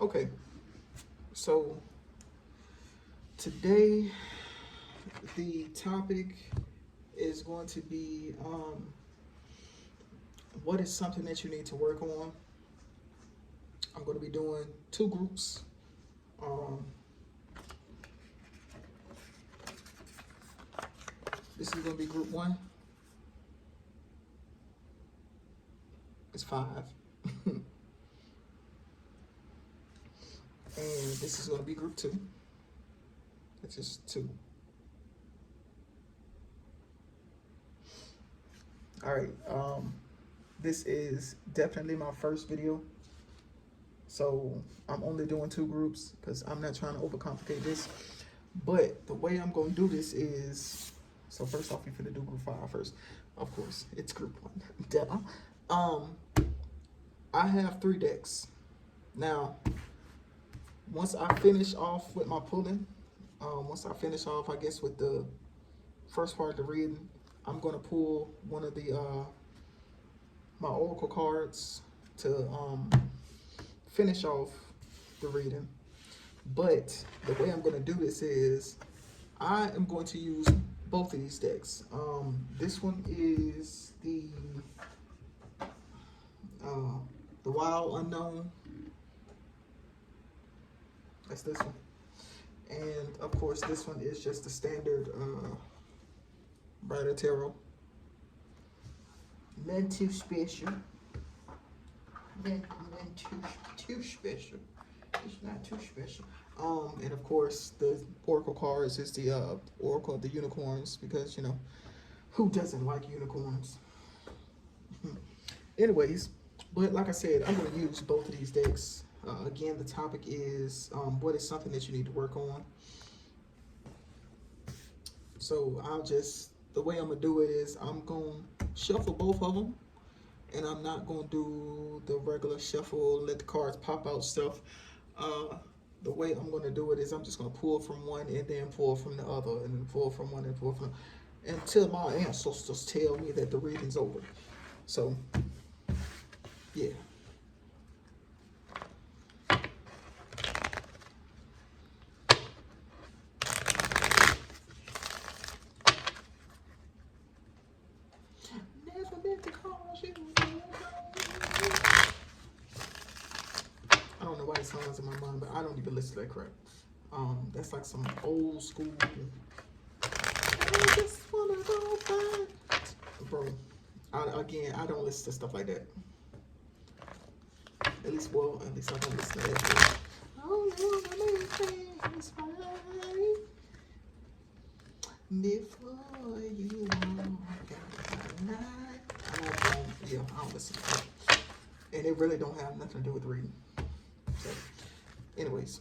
Okay, so today the topic is going to be what is something that you need to work on. I'm going to be doing 2 groups. This is going to be group 1. It's 5. And this is going to be group 2. It's just 2. All right. This is definitely my first video. So I'm only doing 2 groups because I'm not trying to overcomplicate this. But the way I'm going to do this is, so first off, we're going to do group 5 first. Of course, it's group 1. Duh. I have 3 decks. Now, once I finish off with my pulling, once I finish off, I guess, with the first part of the reading, I'm going to pull one of the my oracle cards to finish off the reading. But the way I'm going to do this is I am going to use both of these decks. This one is the Wild Unknown. That's this one. And of course, this one is just the standard Brighter Tarot. None too special. None too special. It's not too special. And of course, the Oracle cards is the Oracle of the Unicorns, because, you know, who doesn't like unicorns? Anyways, but like I said, I'm going to use both of these decks. Again, the topic is what is something that you need to work on. So the way I'm going to do it is I'm going to shuffle both of them. And I'm not going to do the regular shuffle, let the cards pop out stuff. The way I'm going to do it is I'm just going to pull from one and then pull from the other, and then pull from one and pull from until my ancestors tell me that the reading's over. So, yeah. Never meant to cause you. I don't know why it sounds in my mind, but I don't even listen to that crap. That's like some old school. I just wanna go back. Bro, I don't listen to stuff like that. At least I don't listen to that. Oh, no, I make things right before you walk out the night. I don't listen to that. And it really don't have nothing to do with reading. So, anyways.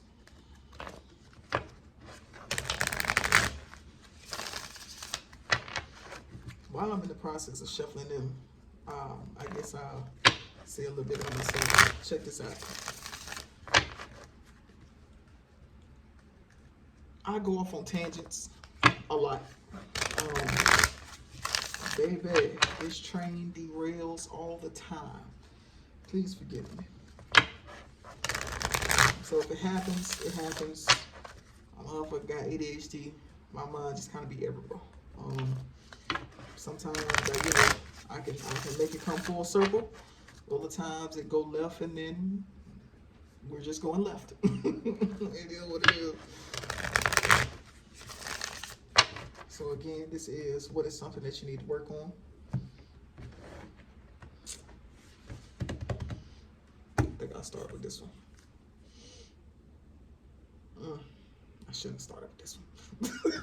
While I'm in the process of shuffling them, I guess I'll say a little bit on myself. Check this out. I go off on tangents a lot. Baby, this train derails all the time. Please forgive me. So if it happens, it happens. I don't know if I got ADHD. My mind just kind of be everywhere. Sometimes I can make it come full circle. Other times it go left, and then we're just going left. It is what it is. So again, this is what is something that you need to work on. I think I'll start with this one. I shouldn't start with this one.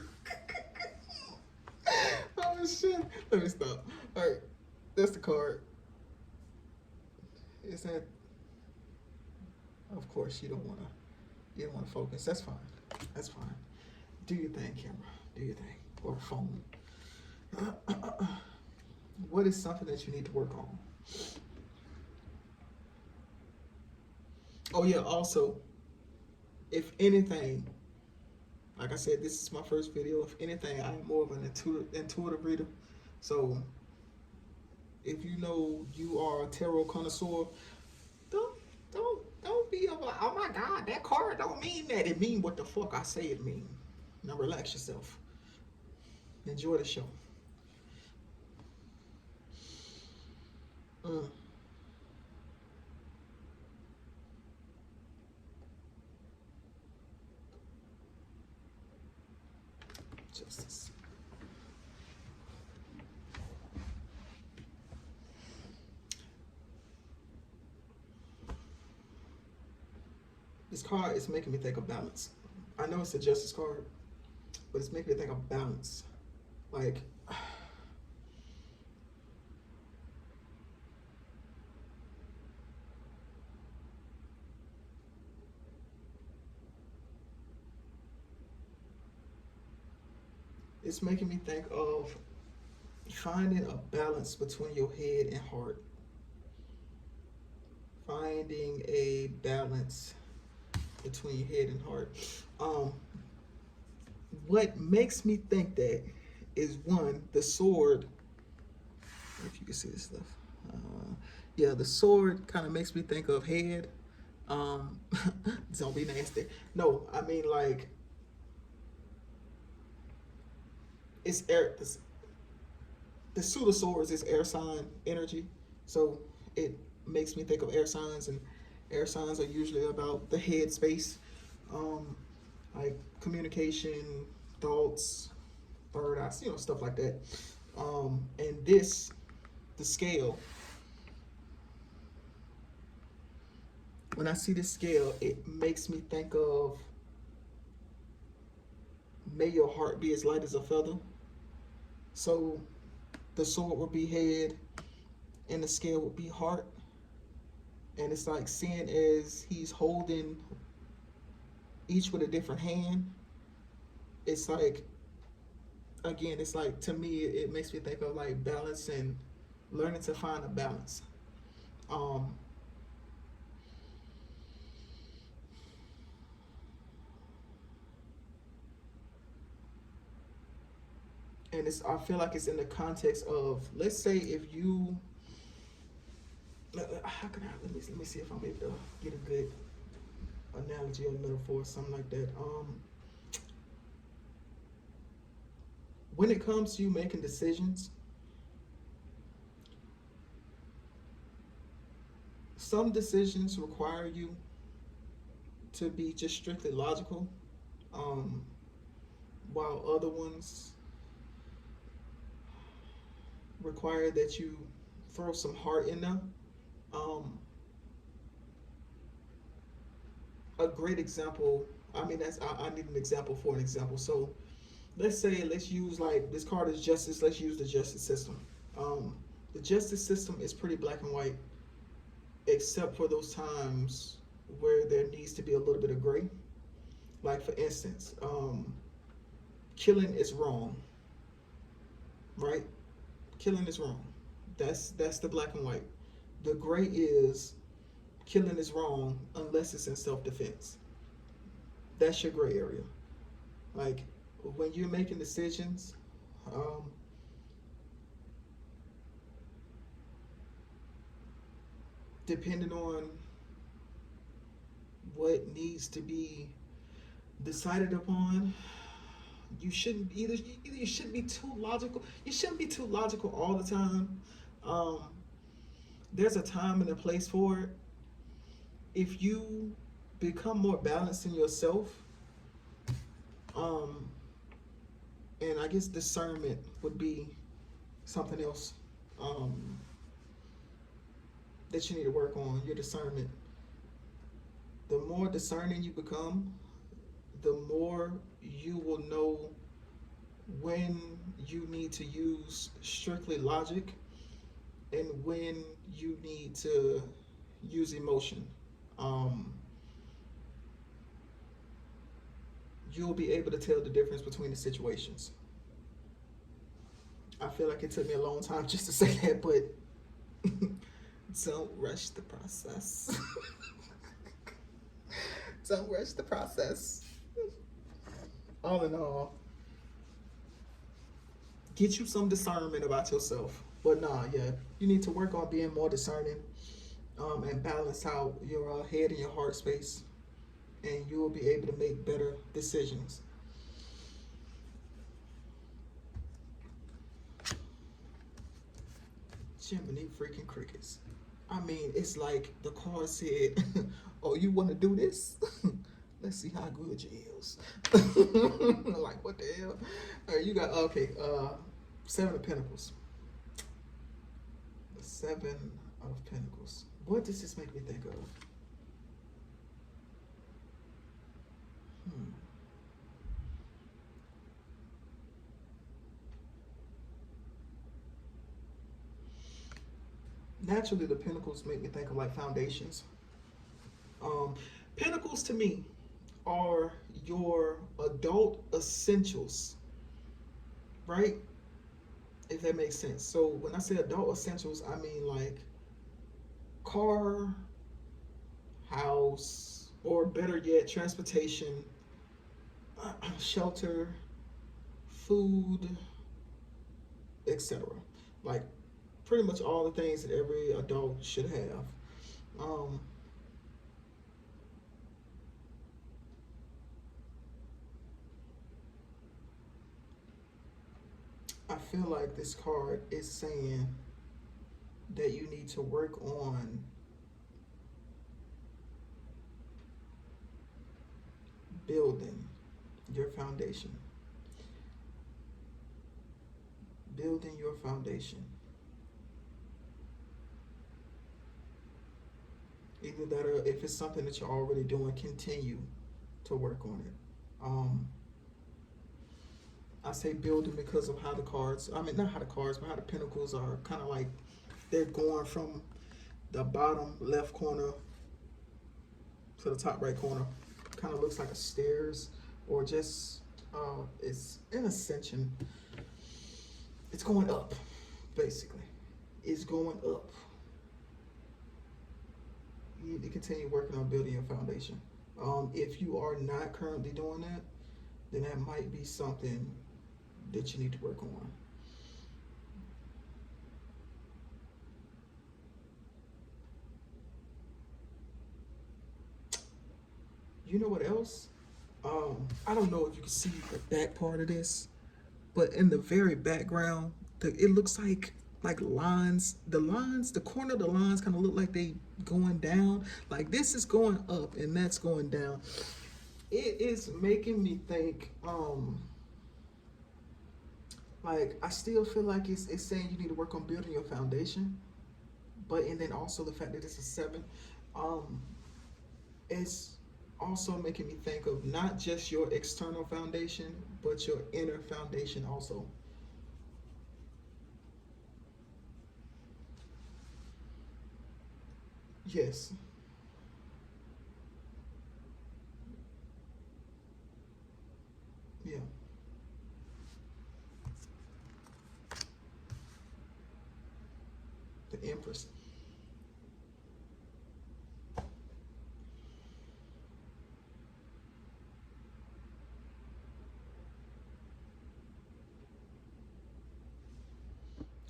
Oh shit. Let me stop. Alright. That's the card. Is that, of course you don't wanna focus. That's fine. That's fine. Do your thing, camera. Do your thing. Or phone. What is something that you need to work on? Oh yeah, also, if anything, like I said, this is my first video. If anything, I'm more of an intuitive reader. So if you know you are a tarot connoisseur, don't be like, oh my God, card don't mean that. It mean what the fuck I say it mean. Now relax yourself. Enjoy the show. Justice. This card is making me think of balance. I know it's a justice card, but it's making me think of balance. Like, it's making me think of finding a balance between your head and heart. Finding a balance between your head and heart. What makes me think that is, one, the sword. If you can see this stuff. Yeah, the sword kind of makes me think of head. Don't be nasty. No, I mean, like, it's air. The suit of swords is air sign energy, so it makes me think of air signs, and air signs are usually about the head space, like communication, thoughts, third eyes, stuff like that. And this, the scale. When I see this scale, it makes me think of, may your heart be as light as a feather. So the sword would be head and the scale would be heart. And it's like seeing as he's holding each with a different hand. It's like, again, it's like, to me, it makes me think of like balance and learning to find a balance. And I feel like it's in the context of, let's say if you, how can I, let me see if I'm able to get a good analogy or metaphor, something like that. When it comes to you making decisions, some decisions require you to be just strictly logical, while other ones require that you throw some heart in them. A great example, I mean, I need an example for an example. So let's use, like, this card is justice. Let's use the justice system. The justice system is pretty black and white, except for those times where there needs to be a little bit of gray. Like, for instance, killing is wrong, right? Killing is wrong. That's the black and white. The gray is killing is wrong unless it's in self-defense. That's your gray area. Like, when you're making decisions, depending on what needs to be decided upon, you shouldn't either you shouldn't be too logical. You shouldn't be too logical all the time. There's a time and a place for it. If you become more balanced in yourself, and I guess discernment would be something else that you need to work on, your discernment. The more discerning you become, the more you will know when you need to use strictly logic and when you need to use emotion. You'll be able to tell the difference between the situations. I feel like it took me a long time just to say that, but don't rush the process. Don't rush the process. All in all, get you some discernment about yourself. But you need to work on being more discerning, and balance out your head and your heart space. and you will be able to make better decisions. Jiminy freaking crickets. I mean, it's like the card said, "Oh, you want to do this? Let's see how good you is." Like, what the hell? All right, you got okay. Seven of Pentacles. The Seven of Pentacles. What does this make me think of? Hmm. Naturally, the Pentacles make me think of like foundations. Um, Pentacles to me are your adult essentials, right? If that makes sense. So when I say adult essentials, I mean like car, house, or better yet, transportation, shelter, food, etc. Like pretty much all the things that every adult should have. Um, I feel like this card is saying that you need to work on building your foundation. Building your foundation. Either that or if it's something that you're already doing, continue to work on it. I say building because of how the cards, I mean, not how the cards, but how the pentacles are kind of like they're going from the bottom left corner to the top right corner. Kind of looks like a stairs or just, it's an ascension. It's going up, basically. It's going up. You need to continue working on building your foundation. If you are not currently doing that, then that might be something that you need to work on. You know what else? I don't know if you can see the back part of this, but in the very background, it looks like lines. The lines, the corner of the lines, kind of look like they going down. Like this is going up and that's going down. It is making me think. Like I still feel like it's saying you need to work on building your foundation, but and then also the fact that it's a seven, um, it's also making me think of not just your external foundation, but your inner foundation also. Yes. Yeah. The Empress.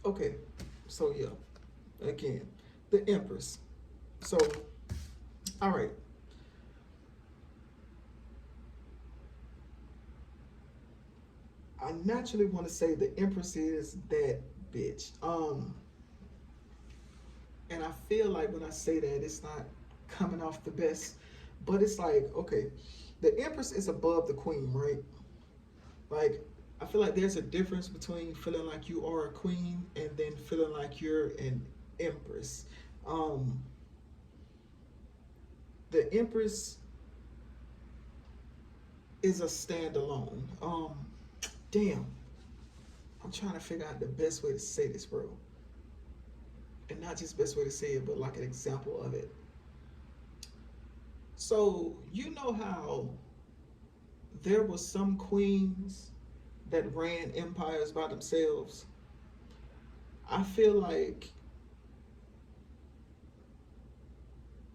Okay. So yeah. Again, the Empress. So, all right. I naturally want to say the Empress is that bitch. And I feel like when I say that, it's not coming off the best. But it's like, okay, the Empress is above the Queen, right? Like, I feel like there's a difference between feeling like you are a queen and then feeling like you're an Empress. Um, the Empress is a standalone. Damn, I'm trying to figure out the best way to say this, bro. And not just best way to say it, but like an example of it. So you know how there were some queens that ran empires by themselves. I feel like,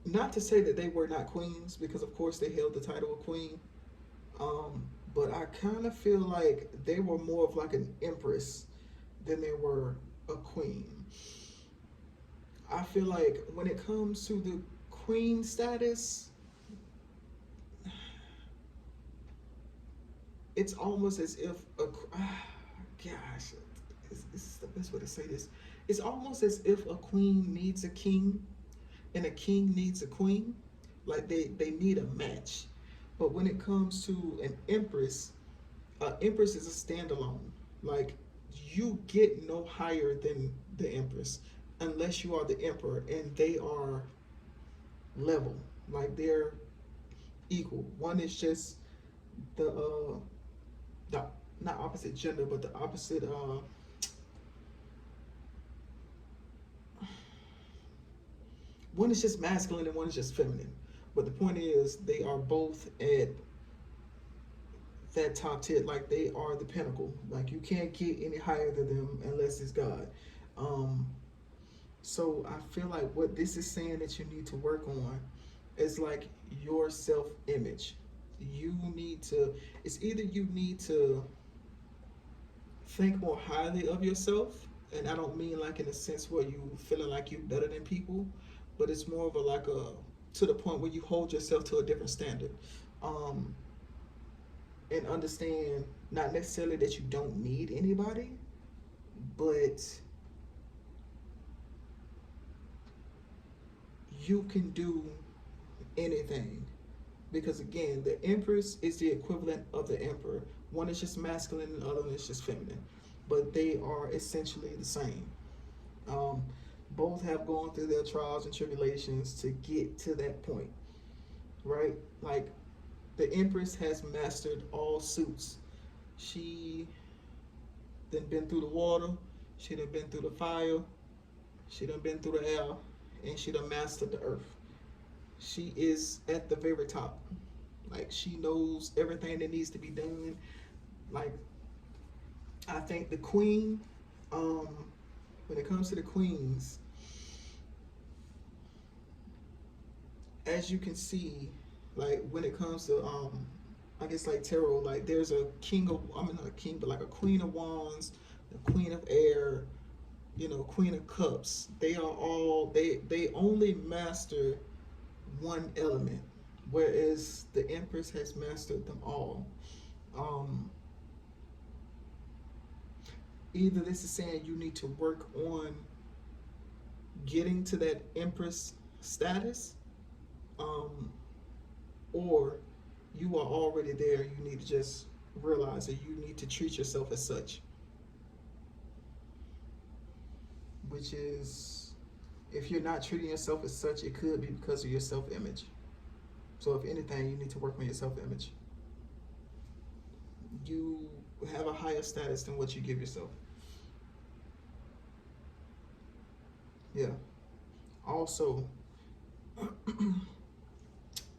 not to say that they were not queens, because of course they held the title of queen. But I kind of feel like they were more of like an empress than they were a queen. I feel like when it comes to the queen status, it's almost as if gosh, this is the best way to say this. It's almost as if a queen needs a king and a king needs a queen. Like they need a match. But when it comes to an empress, empress is a standalone. Like you get no higher than the empress unless you are the emperor, and they are level. Like they're equal. One is just the not opposite gender, but the opposite. One is just masculine and one is just feminine. But the point is, they are both at that top tier. Like they are the pinnacle. Like you can't get any higher than them unless it's God. Um, so I feel like what this is saying that you need to work on is like your self image. You need to. It's either you need to think more highly of yourself, and I don't mean like in a sense where you feeling like you better than people, but it's more of a like a to the point where you hold yourself to a different standard, um, and understand not necessarily that you don't need anybody, but you can do anything. Because again, the empress is the equivalent of the emperor. One is just masculine and the other one is just feminine, but they are essentially the same. Um, Both have gone through their trials and tribulations to get to that point, right? Like the Empress has mastered all suits. She done been through the water, she done been through the fire, she done been through the air, and she done mastered the earth. She is at the very top. Like she knows everything that needs to be done. Like I think the queen, um, when it comes to the queens, as you can see, like when it comes to I guess like tarot, like there's a king of I mean not a king, but like a queen of wands, the queen of air, queen of cups. They are all they only master one element, whereas the empress has mastered them all. Um, Either this is saying you need to work on getting to that empress status, um, or you are already there. You need to just realize that you need to treat yourself as such, which is if you're not treating yourself as such, it could be because of your self-image. So if anything, you need to work on your self-image. You have a higher status than what you give yourself. Yeah. Also,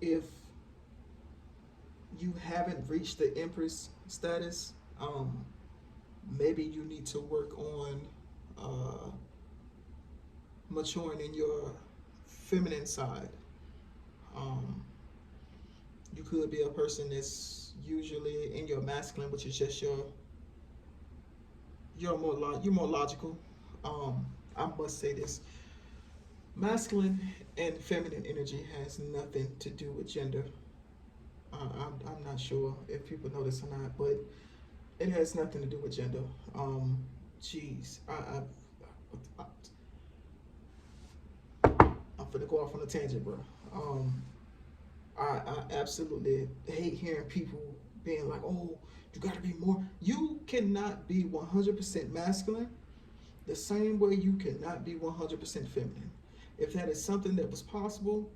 if you haven't reached the empress status, maybe you need to work on uh, maturing in your feminine side. Um, you could be a person that's usually in your masculine, which is just you're more logical. I must say this: masculine and feminine energy has nothing to do with gender. I'm not sure if people know this or not, but it has nothing to do with gender. Um, Jeez, I, I'm gonna go off on a tangent, bro. I absolutely hate hearing people being like, "Oh, you gotta be more." You cannot be 100% masculine the same way you cannot be 100% feminine. If that is something that was possible,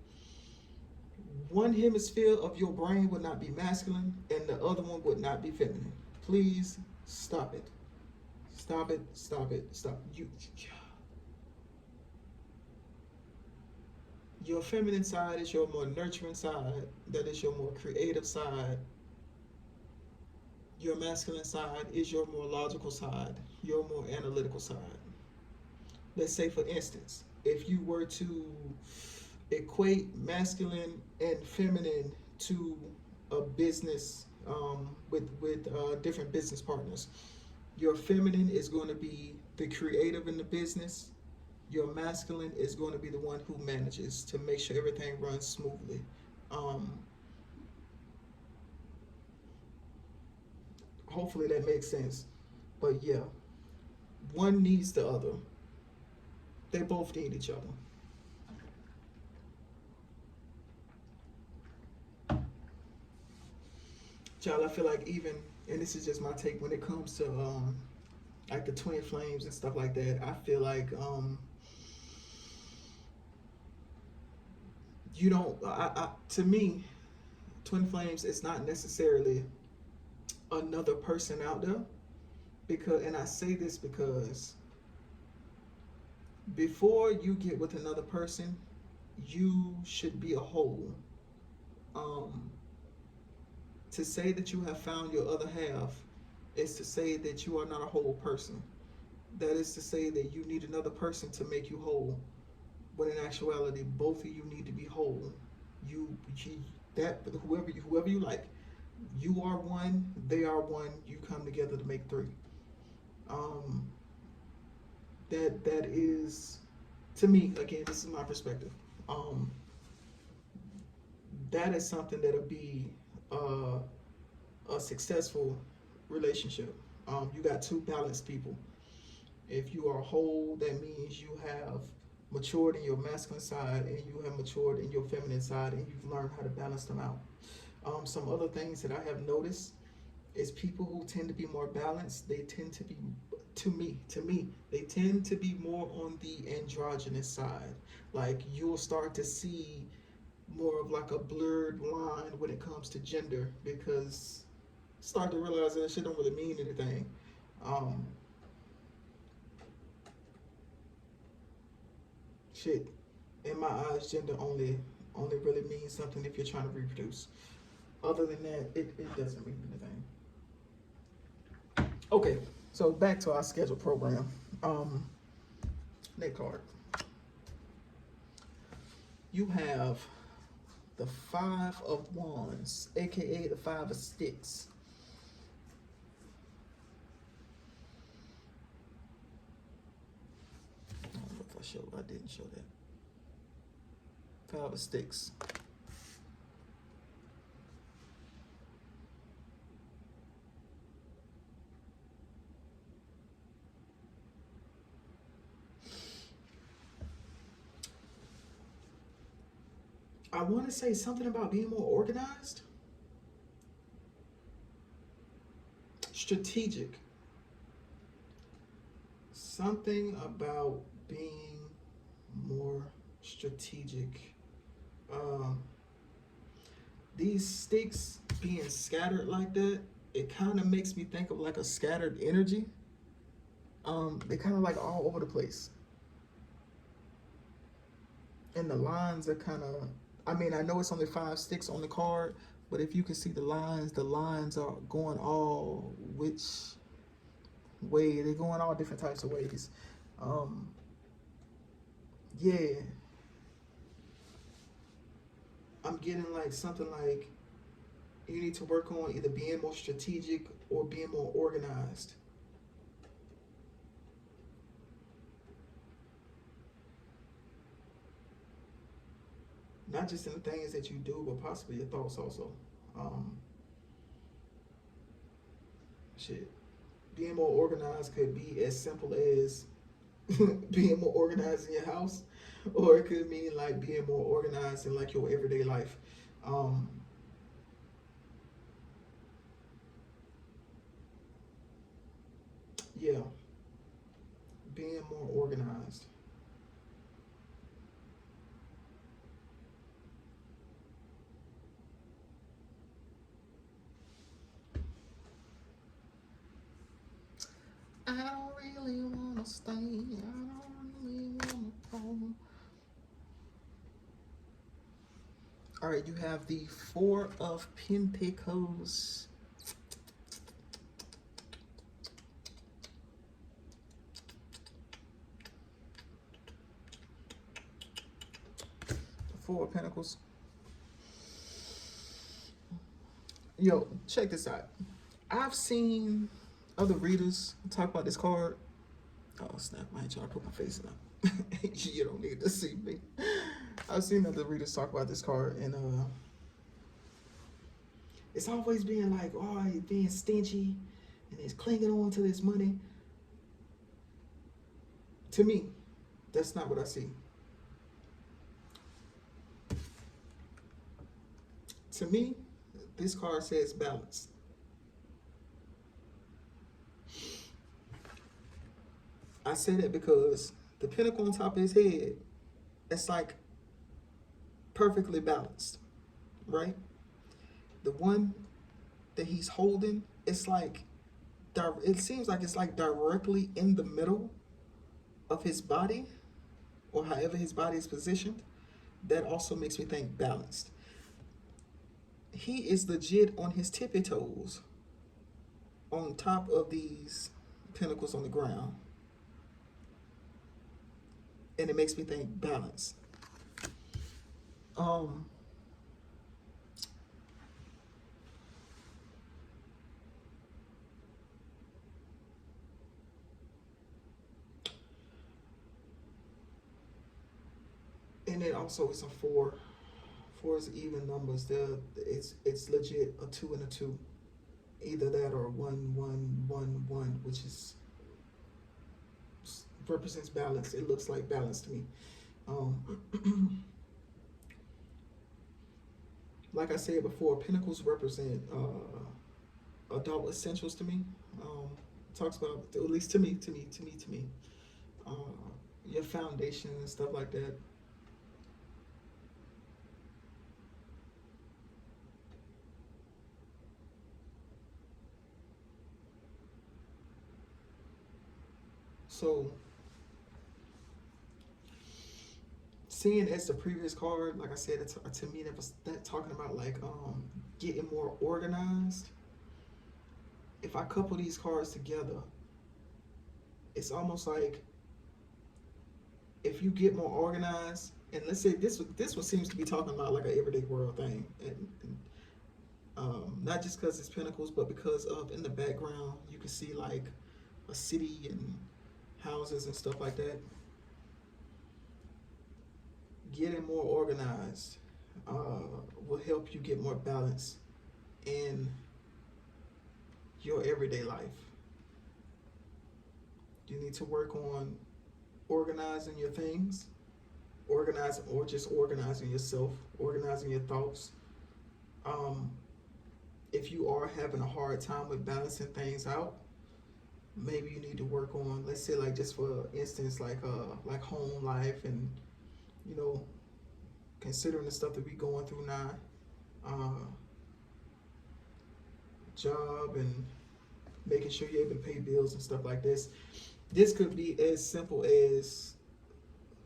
one hemisphere of your brain would not be masculine and the other one would not be feminine. Please stop it. Stop it. Stop it. Stop. Your feminine side is your more nurturing side. That is your more creative side. Your masculine side is your more logical side, your more analytical side. Let's say, for instance, if you were to equate masculine and feminine to a business with different business partners, your feminine is going to be the creative in the business. Your masculine is going to be the one who manages to make sure everything runs smoothly. Um, hopefully that makes sense. But yeah, one needs the other. They both need each other. Child, I feel like even, and this is just my take when it comes to like the twin flames and stuff like that, I feel like you don't, to me, twin flames is not necessarily another person out there, because, and I say this because before you get with another person, you should be a whole. To say that you have found your other half is to say that you are not a whole person. That is to say that you need another person to make you whole, when in actuality, both of you need to be whole. That whoever you like, you are one, they are one. You come together to make three. That is, to me, again, this is my perspective. That is something that'll be a successful relationship. You got two balanced people. If you are whole, that means you have matured in your masculine side and you have matured in your feminine side, and you've learned how to balance them out. Some other things that I have noticed is people who tend to be more balanced, they tend to be, to me, they tend to be more on the androgynous side. Like, you'll start to see more of like a blurred line when it comes to gender, because start to realize that shit don't really mean anything. Shit, in my eyes, gender only really means something if you're trying to reproduce. Other than that, it doesn't mean anything. Okay, so back to our scheduled program. Next card. You have the Five of Wands, aka the Five of Sticks. I don't know if I didn't show that. Five of Sticks. I want to say something about being more organized. Strategic. Something about being more strategic. These sticks being scattered like that, it kind of makes me think of like a scattered energy. They kind of like all over the place. And the lines are kind of, I mean, I know it's only 5 sticks on the card, but if you can see the lines are going all which way. They're going all different types of ways. Yeah. I'm getting like something like you need to work on either being more strategic or being more organized. Not just in the things that you do, but possibly your thoughts also. Shit. Being more organized could be as simple as being more organized in your house, or it could mean like being more organized in like your everyday life. Yeah, being more organized. I don't really wanna stay. I don't really wanna go. All right, you have the Four of Pentacles. The Four of Pentacles. Yo, check this out. I've seen other readers talk about this card. Oh snap, I ain't trying to put my face in it. You don't need to see me. I've seen other readers talk about this card, and it's always being like, oh, you're being stingy, and he's clinging on to this money. To me, that's not what I see. To me, this card says balance. I say that because the pinnacle on top of his head, it's like perfectly balanced, right? The one that he's holding, it's like, it seems like it's like directly in the middle of his body, or however his body is positioned. That also makes me think balanced. He is legit on his tippy toes on top of these pinnacles on the ground. And it makes me think balance. And it also is a 4. 4 is even numbers. It's legit a 2 and a 2. Either that or 1, 1, 1, 1, which is represents balance. It looks like balance to me. Like I said before, pinnacles represent adult essentials to me. Talks about, at least to me, your foundation and stuff like that. So, seeing as the previous card, like I said, to me that was talking about like getting more organized. If I couple these cards together, it's almost like if you get more organized, and let's say this one seems to be talking about like an everyday world thing, and not just because it's pinnacles, but because of in the background you can see like a city and houses and stuff like that. Getting more organized will help you get more balance in your everyday life. You need to work on organizing your things, organizing or just organizing yourself, organizing your thoughts. If you are having a hard time with balancing things out, maybe you need to work on, let's say like just for instance, like home life and, you know, considering the stuff that we're going through now, job and making sure you're able to pay bills and stuff like this. This could be as simple as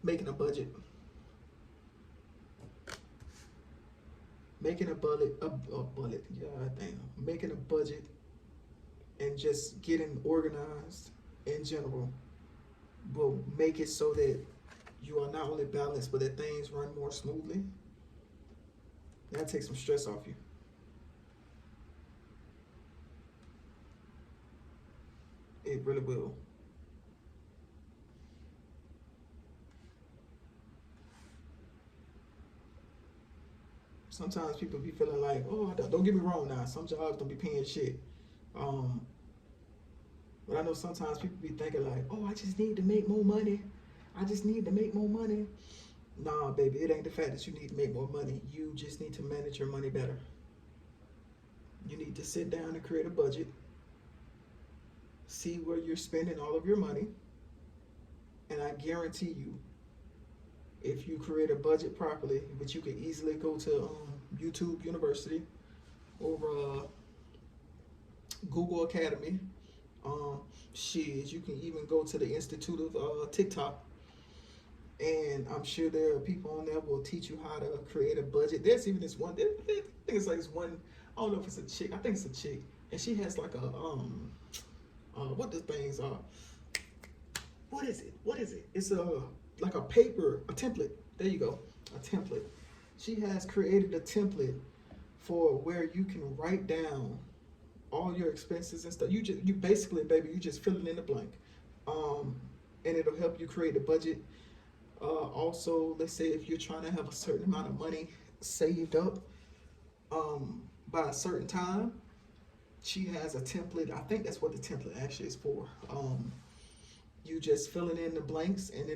making a budget. Making a budget, making a budget and just getting organized in general will make it so that you are not only balanced, but that things run more smoothly. That takes some stress off you. It really will. Sometimes people be feeling like, oh, don't get me wrong now, some jobs don't be paying shit. But I know sometimes people be thinking like, oh, I just need to make more money. I just need to make more money. Nah, baby, it ain't the fact that you need to make more money. You just need to manage your money better. You need to sit down and create a budget. See where you're spending all of your money. And I guarantee you, if you create a budget properly, which you can easily go to YouTube University or Google Academy. You can even go to the Institute of TikTok. And I'm sure there are people on there who will teach you how to create a budget. There's even this one, I think it's like this one, I don't know if it's a chick, I think it's a chick. And she has like a, what the things are. What is it? It's like a paper, a template. There you go, a template. She has created a template for where you can write down all your expenses and stuff. You basically, baby, you just fill it in the blank. And it'll help you create a budget. Also, let's say if you're trying to have a certain amount of money saved up by a certain time, she has a template. I think that's what the template actually is for. You just filling in the blanks, and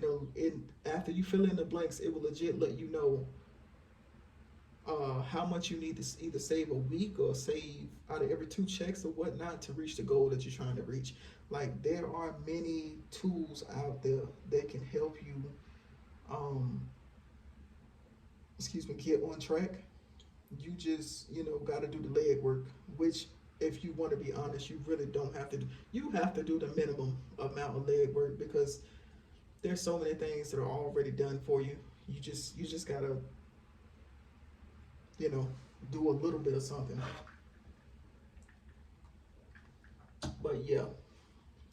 after you fill in the blanks, it will legit let you know how much you need to either save a week or save out of every 2 checks or whatnot to reach the goal that you're trying to reach. Like, there are many tools out there that can help you, get on track. You just, got to do the leg work, which, if you want to be honest, you really don't have to do. You have to do the minimum amount of leg work, because there's so many things that are already done for you. You just gotta, do a little bit of something. But yeah,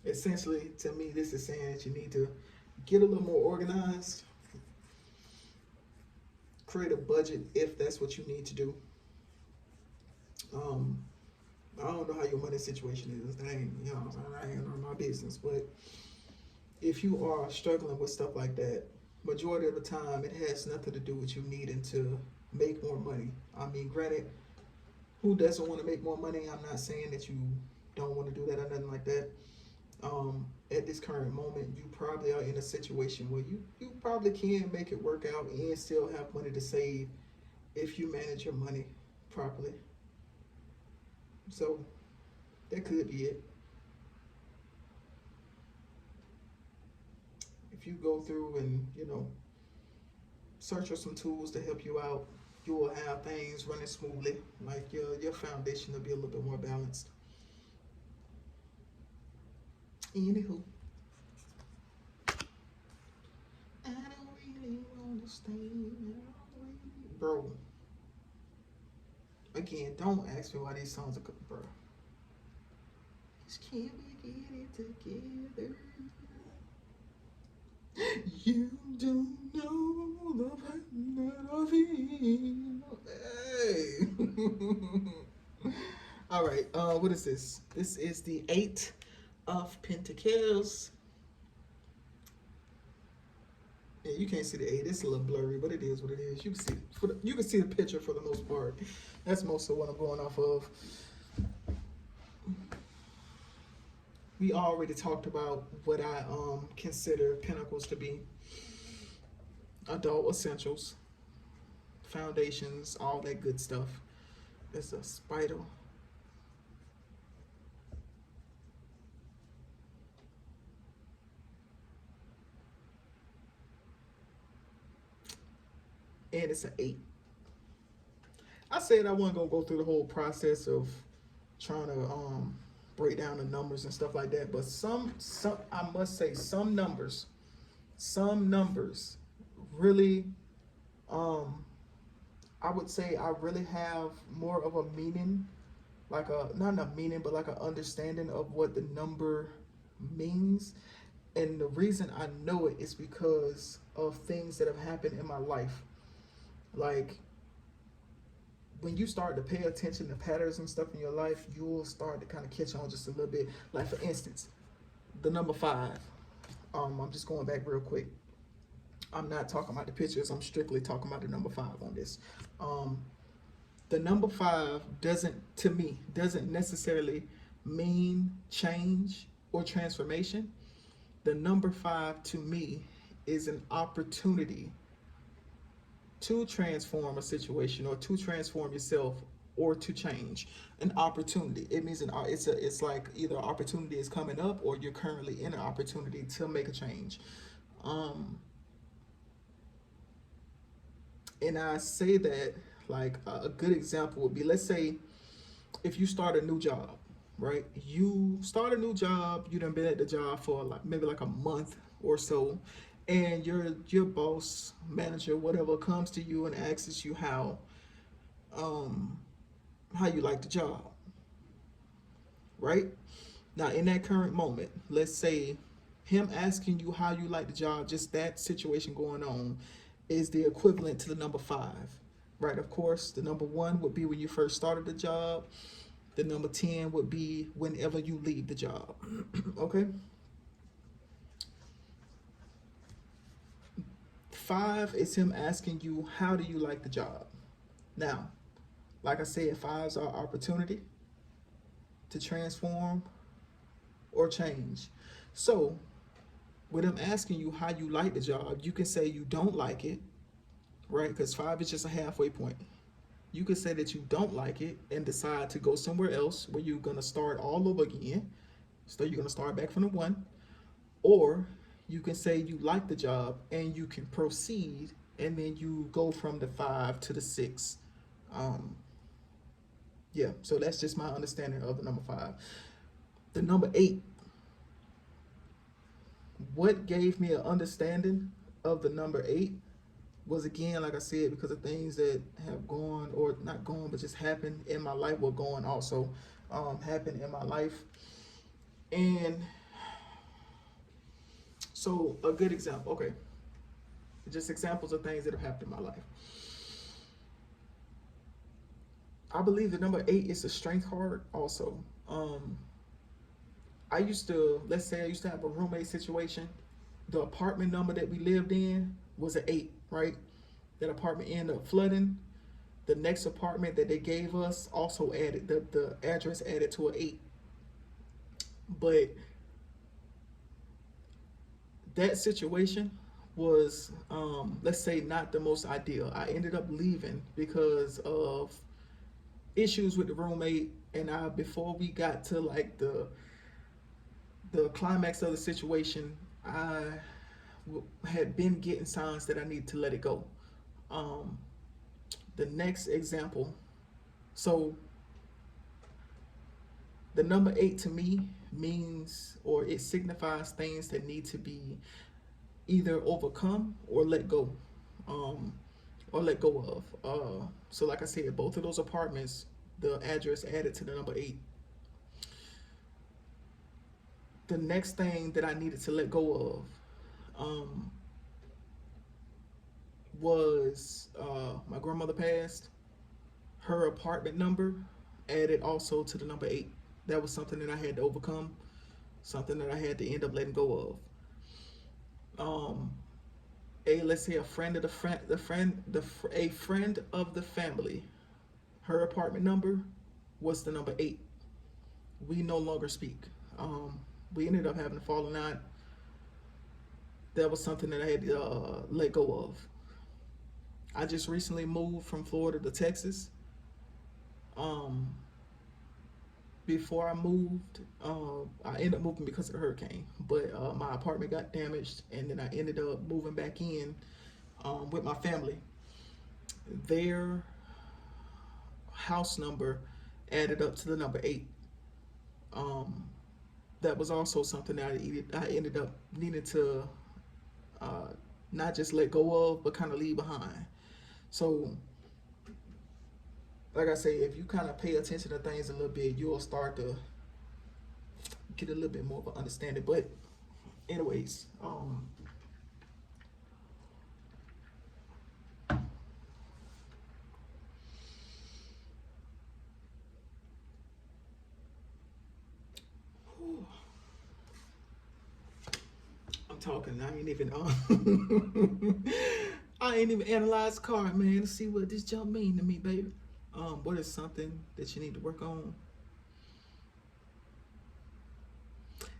essentially, to me, this is saying that you need to get a little more organized, create a budget if that's what you need to do. I don't know how your money situation is. That ain't, that ain't none of my business. But if you are struggling with stuff like that, majority of the time, it has nothing to do with you needing to make more money. I mean, granted, who doesn't want to make more money? I'm not saying that you don't want to do that or nothing like that. At this current moment, you probably are in a situation where you probably can make it work out and still have money to save if you manage your money properly. So that could be it. If you go through and, search for some tools to help you out, you will have things running smoothly. Like, your foundation will be a little bit more balanced. Anywho, I don't really want to stay, bro. Again, don't ask me why these songs are good, bro. Just can't we get it together? You don't know the pain that I feel. Hey. All right. What is this? This is the 8 of Pentacles. Yeah, you can't see the 8. It's a little blurry, but it is what it is. You can see you can see the picture for the most part. That's most of what I'm going off of. We already talked about what I consider Pentacles to be. Adult essentials, foundations, all that good stuff. There's a spider. And it's an 8. I said I wasn't gonna go through the whole process of trying to break down the numbers and stuff like that, but some I must say some numbers really, I would say I really have more of a meaning, like not a meaning, but like an understanding of what the number means. And the reason I know it is because of things that have happened in my life. Like, when you start to pay attention to patterns and stuff in your life, you'll start to kind of catch on just a little bit. Like, for instance, the number 5. I'm just going back real quick. I'm not talking about the pictures. I'm strictly talking about the number 5 on this. The number 5 doesn't necessarily mean change or transformation. The number 5 to me is an opportunity to transform a situation, or to transform yourself, or to change. An opportunity. It means it's like either opportunity is coming up, or you're currently in an opportunity to make a change. And I say that, like, a good example would be, let's say if you start a new job, right? You start a new job, you done been at the job for maybe a month or so, and your boss, manager, whatever, comes to you and asks you how you like the job, right? Now, in that current moment, let's say him asking you how you like the job, just that situation going on, is the equivalent to the number 5, right? Of course, the number 1 would be when you first started the job. The number 10 would be whenever you leave the job. Okay? 5 is him asking you, how do you like the job? Now, like I said, 5s are opportunity to transform or change. So when I'm asking you how you like the job, you can say you don't like it, right? Because 5 is just a halfway point. You could say that you don't like it and decide to go somewhere else where you're going to start all over again. So you're going to start back from the 1. Or you can say you like the job and you can proceed, and then you go from the 5 to the 6. Yeah, so that's just my understanding of the number 5. The number 8. What gave me an understanding of the number 8 was, again, like I said, because of things that have gone, or not gone, but just happened in my life, or going also happened in my life. And so a good example, okay, just examples of things that have happened in my life. I believe the number 8 is a strength card also. Let's say I used to have a roommate situation. The apartment number that we lived in was an 8, right? That apartment ended up flooding. The next apartment that they gave us also added, the address added to an 8. But that situation was, let's say, not the most ideal. I ended up leaving because of issues with the roommate, and before we got to like the climax of the situation, I had been getting signs that I needed to let it go. The next example, so the number 8 to me means, or it signifies things that need to be either overcome or let go, or let go of. So like I said, both of those apartments, the address added to the number 8. The next thing that I needed to let go of was my grandmother passed. Her apartment number added also to the number 8. That was something that I had to overcome, something that I had to end up letting go of. Let's say a friend of a friend of the family. Her apartment number was the number 8. We no longer speak. We ended up having a falling out. That was something that I had to let go of. I just recently moved from Florida to Texas. Before I moved, I ended up moving because of the hurricane, but my apartment got damaged, and then I ended up moving back in with my family. Their house number added up to the number 8. That was also something that I ended up needing to not just let go of, but kind of leave behind. So, like I say, if you kind of pay attention to things a little bit, you'll start to get a little bit more of an understanding. But anyways, I'm talking. I ain't even I ain't even analyzed the card, man, to see what this jump mean to me, baby. What is something that you need to work on?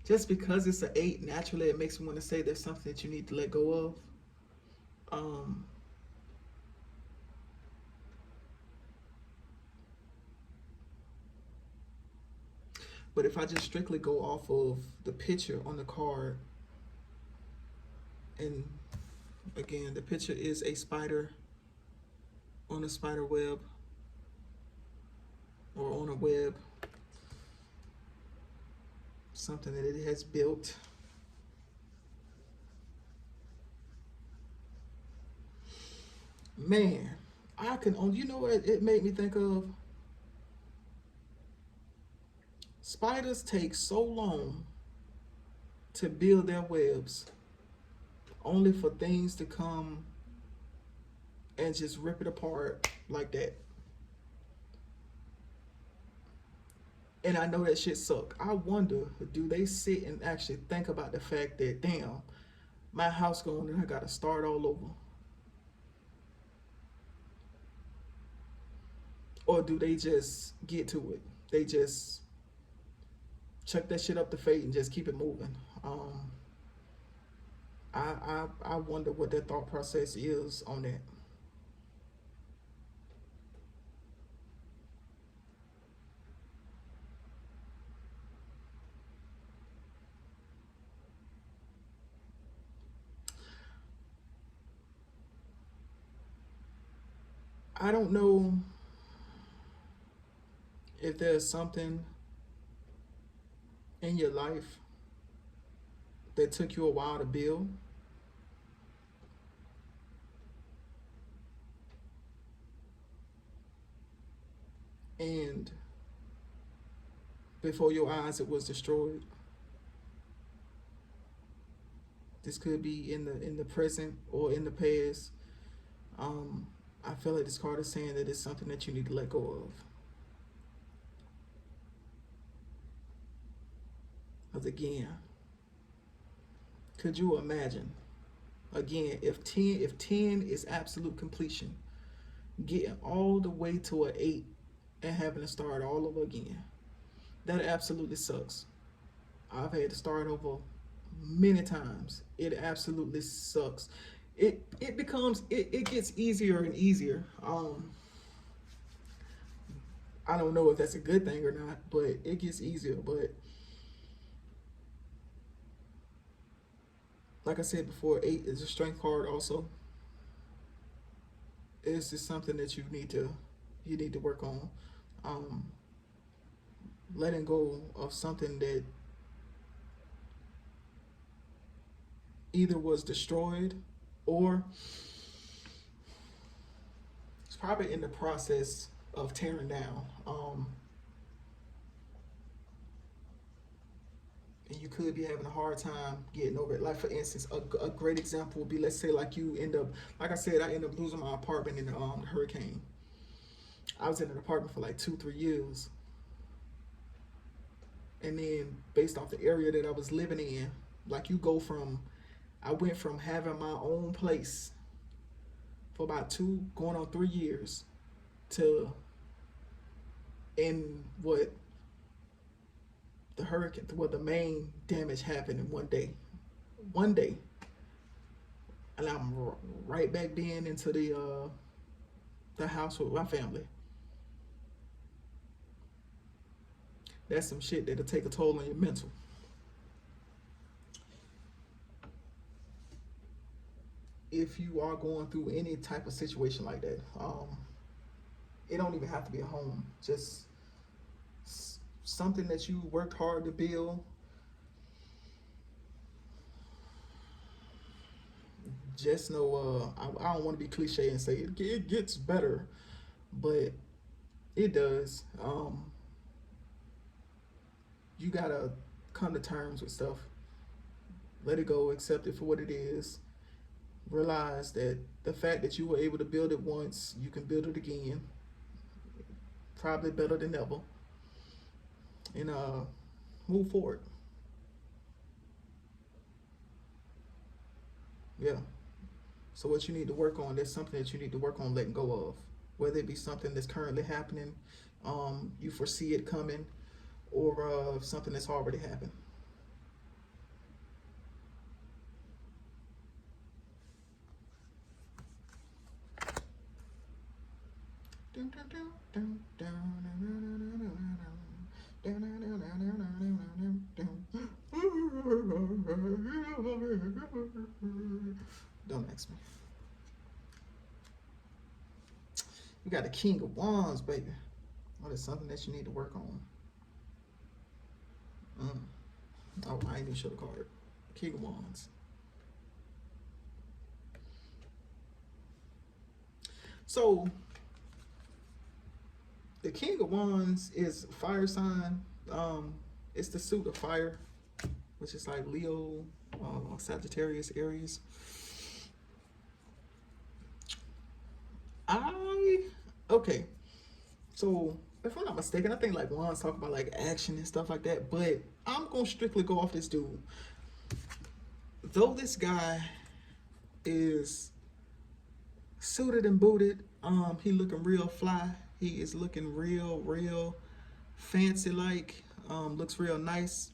Just because it's an 8, naturally it makes me want to say there's something that you need to let go of. But if I just strictly go off of the picture on the card, and again, the picture is a spider on a spider web, or on a web, something that it has built. Man, I can only, you know what it made me think of? Spiders take so long to build their webs, only for things to come and just rip it apart like that. And I know that shit suck. I wonder, do they sit and actually think about the fact that, damn, my house going and I gotta start all over? Or do they just get to it? They just chuck that shit up the fate and just keep it moving. I wonder what their thought process is on that. I don't know if there's something in your life that took you a while to build. And before your eyes, it was destroyed. This could be in the present or in the past. I feel like this card is saying that it's something that you need to let go of. Because again, could you imagine? Again, if 10 is absolute completion, getting all the way to an 8 and having to start all over again, that absolutely sucks. I've had to start over many times. It absolutely sucks. It gets easier and easier. I don't know if that's a good thing or not, but it gets easier. But like I said before, 8 is a strength card also. It's just something that you need to work on. Letting go of something that either was destroyed or it's probably in the process of tearing down. And you could be having a hard time getting over it. Like for instance, a great example would be, let's say like you end up, like I said, I ended up losing my apartment in the hurricane. I was in an apartment for like 2-3 years. And then based off the area that I was living in, like I went from having my own place for about 2 going on 3 years to in what the main damage happened in one day. And I'm right back then into the house with my family. That's some shit that'll take a toll on your mental. If you are going through any type of situation like that, it don't even have to be a home. Just something that you worked hard to build. Just know, I don't want to be cliche and say it gets better, but it does. You gotta come to terms with stuff. Let it go, accept it for what it is. Realize that the fact that you were able to build it once, you can build it again. Probably better than ever. And move forward. Yeah. So what you need to work on, there's something that you need to work on letting go of. Whether it be something that's currently happening, you foresee it coming, or something that's already happened. Don't ask me. We got the King of Wands, baby. What is something that you need to work on? Oh, I ain't even show the card. King of Wands. So, the King of Wands is fire sign. It's the suit of fire, which is like Leo, Sagittarius, Aries. Okay. So, if I'm not mistaken, I think like Wands talk about like action and stuff like that, but I'm gonna strictly go off this dude. Though this guy is suited and booted, he looking real fly. He is looking real fancy like. Looks real nice.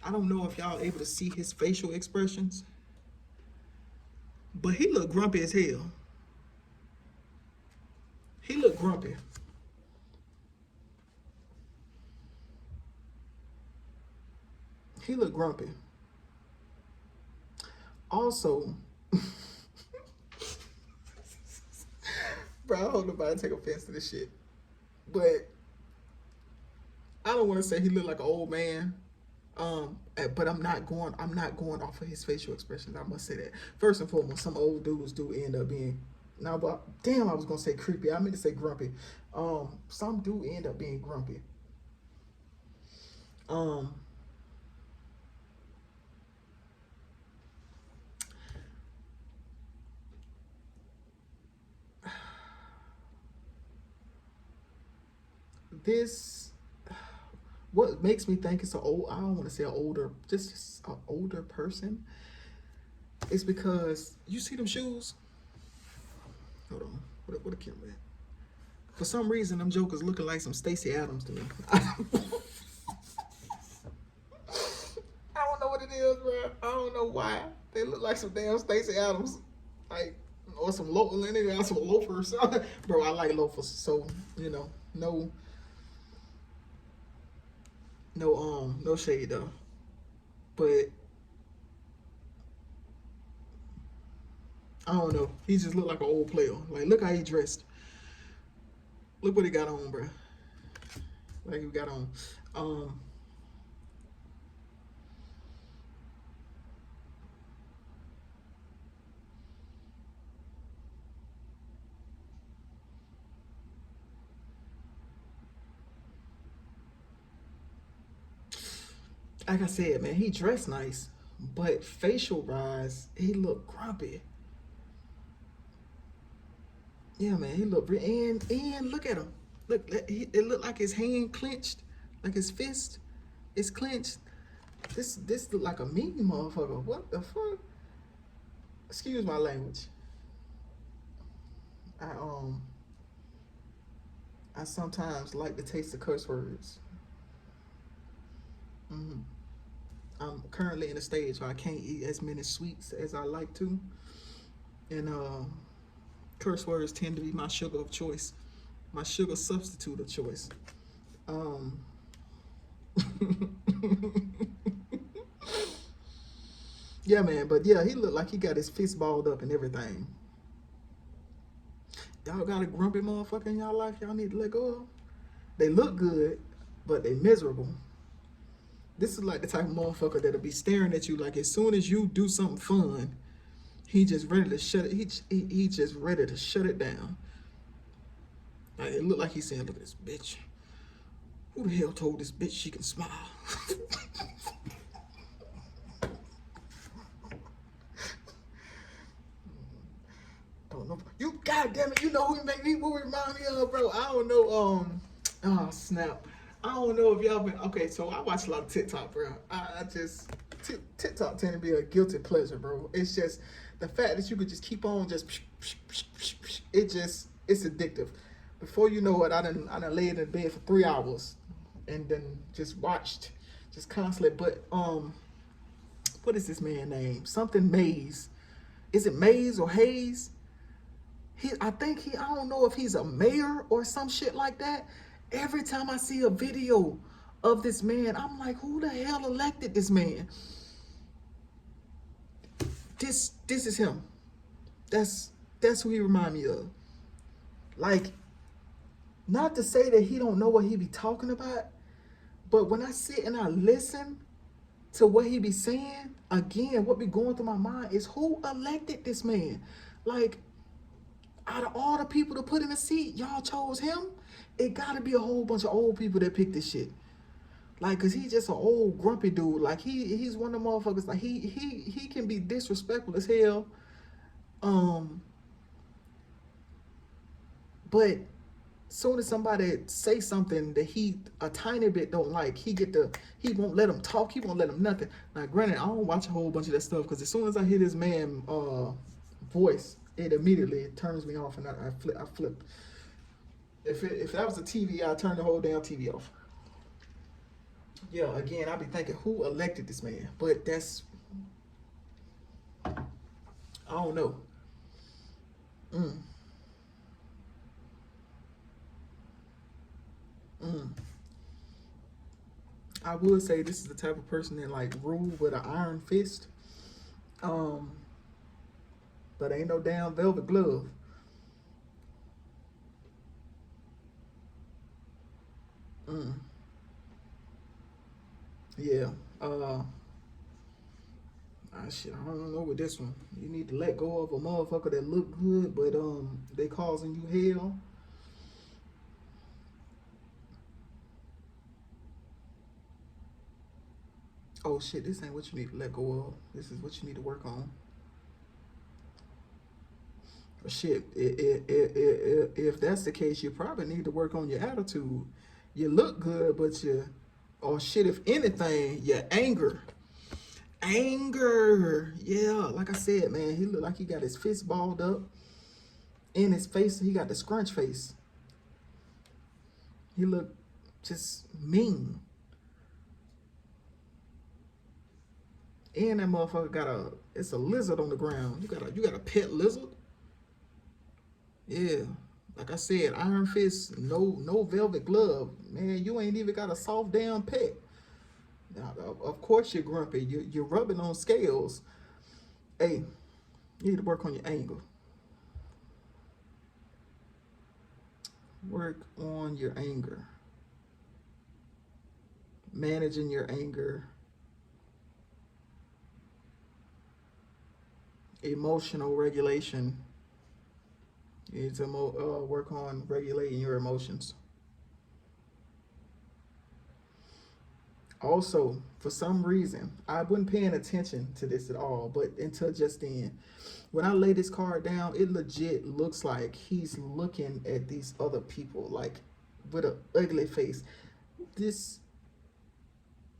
I don't know if y'all able to see his facial expressions, but he looked grumpy as hell. He looked grumpy. He looked grumpy. Also, bro, I hope nobody take offense to this shit, but I don't want to say he looked like an old man. But I'm not going off of his facial expressions. I must say that. First and foremost, some old dudes do end up being, now, but damn, I was gonna say creepy. I meant to say grumpy. Some do end up being grumpy. This, what makes me think it's I don't want to say just an older person, is because you see them shoes. Hold on, what a camera at? For some reason, them jokers looking like some Stacey Adams to me. I don't know what it is, bro. I don't know why they look like some damn Stacey Adams, like, or some loafers. Bro, I like loafers, so you know, no shade though, but I don't know. He just looked like an old player. Like, look how he dressed. Look what he got on, bro. Like, he got on. Like I said, man, he dressed nice, but facial wise, he looked grumpy. Yeah, man, he looked, and look at him. Look, it looked like his hand clenched, like his fist is clenched. This looked like a mean motherfucker. What the fuck? Excuse my language. I sometimes like to taste the curse words. I'm currently in a stage where I can't eat as many sweets as I like to, and curse words tend to be my sugar of choice, my sugar substitute of choice. Yeah, man, but yeah, he looked like he got his fist balled up and everything. Y'all got a grumpy motherfucker in y'all life y'all need to let go of? They look good, but they miserable. This is like the type of motherfucker that'll be staring at you like as soon as you do something fun, he just ready to shut it. He just ready to shut it down. Like, it looked like he's saying, "Look at this bitch. Who the hell told this bitch she can smile?" Don't know. You, goddamn it, you know who remind me of, bro? I don't know. Oh snap. I don't know if y'all been okay. So I watch a lot of TikTok, bro. I just TikTok tend to be a guilty pleasure, bro. It's just the fact that you could just keep on it's addictive. Before you know it, I done laid in bed for 3 hours and then just watched, just constantly. But what is this man's name? Something Maze. Is it Maze or Hayes? I don't know if he's a mayor or some shit like that. Every time I see a video of this man, I'm like, who the hell elected this man? This is him. That's who he remind me of. Like, not to say that he don't know what he be talking about, but when I sit and I listen to what he be saying, again, what be going through my mind is, who elected this man? Like, out of all the people to put in the seat, y'all chose him? It gotta be a whole bunch of old people that picked this shit. Like, cause he's just an old grumpy dude. Like, he's one of the motherfuckers, like, he can be disrespectful as hell. But soon as somebody say something that he a tiny bit don't like, he won't let him talk, he won't let him nothing. Now granted, I don't watch a whole bunch of that stuff, because as soon as I hear this man voice, it immediately turns me off, and I flip. If that was a TV, I'd turn the whole damn TV off. Yeah, again, I be thinking, who elected this man? But that's, I don't know. Mm, mm. I would say this is the type of person that like rule with an iron fist. Um, but ain't no damn velvet glove. Mm, yeah. Shit, I don't know with this one. You need to let go of a motherfucker that look good, but they causing you hell. Oh shit, this ain't what you need to let go of. This is what you need to work on. Shit, if that's the case, you probably need to work on your attitude. You look good, but or shit, if anything, your anger. Anger. Yeah, like I said, man, he look like he got his fist balled up in his face. He got the scrunch face. He look just mean. And that motherfucker got it's a lizard on the ground. You got a pet lizard? Yeah. Like I said, iron fist, no velvet glove. Man, you ain't even got a soft damn pet. Now, of course you're grumpy. You're rubbing on scales. Hey, you need to work on your anger. Work on your anger. Managing your anger. Emotional regulation. You need to work on regulating your emotions. Also, for some reason, I wasn't paying attention to this at all, but until just then, when I lay this card down, it legit looks like he's looking at these other people like with an ugly face. This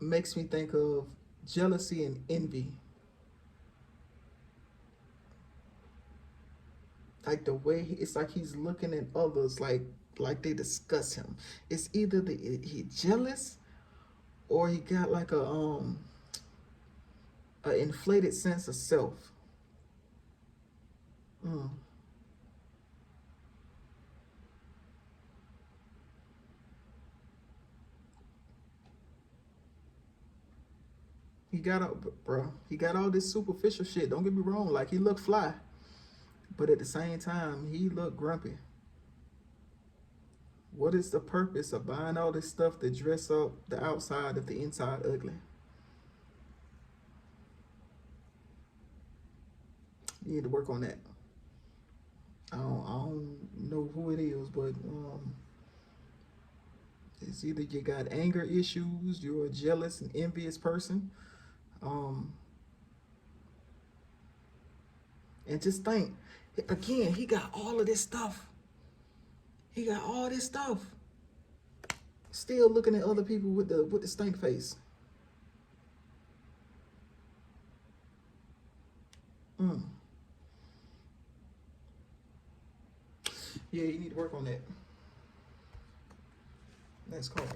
makes me think of jealousy and envy. Like the way it's like he's looking at others like they discuss him. It's either he jealous or he got like a inflated sense of self. Mm. He got all, bro. He got all this superficial shit. Don't get me wrong. Like he looked fly, but at the same time, he looked grumpy. What is the purpose of buying all this stuff to dress up the outside if the inside ugly? You need to work on that. I don't know who it is, but it's either you got anger issues, you're a jealous and envious person, um, and just think, again, he got all of this stuff. He got all this stuff. Still looking at other people with the stink face. Mm. Yeah, you need to work on that. Next card.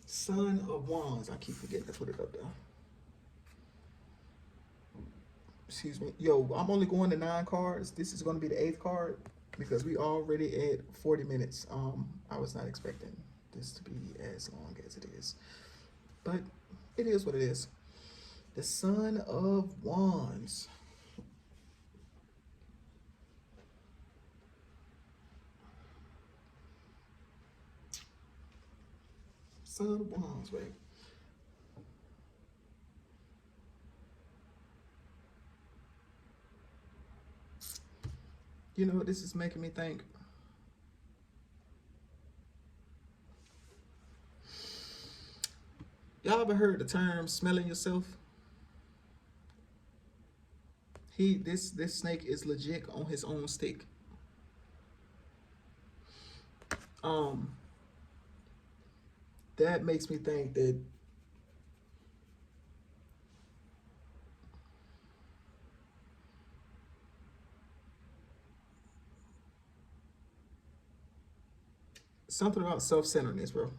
Son of Wands. I keep forgetting to put it up there. Excuse me. Yo, I'm only going to 9 cards. This is going to be the 8th card because we already at 40 minutes. I was not expecting this to be as long as it is, but it is what it is. The Son of Wands. Son of Wands, right? You know what this is making me think? Y'all ever heard the term smelling yourself? This snake is legit on his own stick. Um, that makes me think that something about self-centeredness, bro.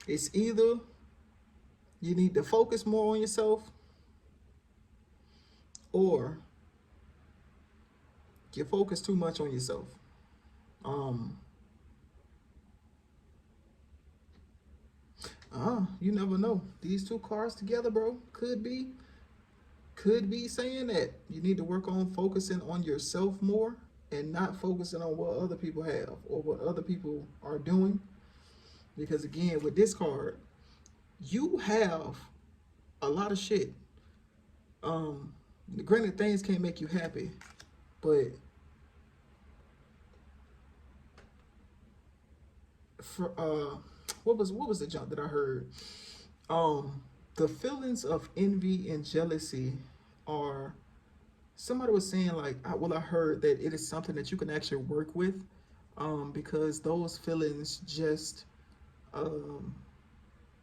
It's either you need to focus more on yourself, or you focus too much on yourself. Um, you never know. These two cards together, bro, could be saying that you need to work on focusing on yourself more and not focusing on what other people have or what other people are doing. Because again, with this card, you have a lot of shit. Um, Granted, things can't make you happy, but for what was the jump that I heard? Um, the feelings of envy and jealousy are, somebody was saying like, I heard that it is something that you can actually work with, because those feelings just um,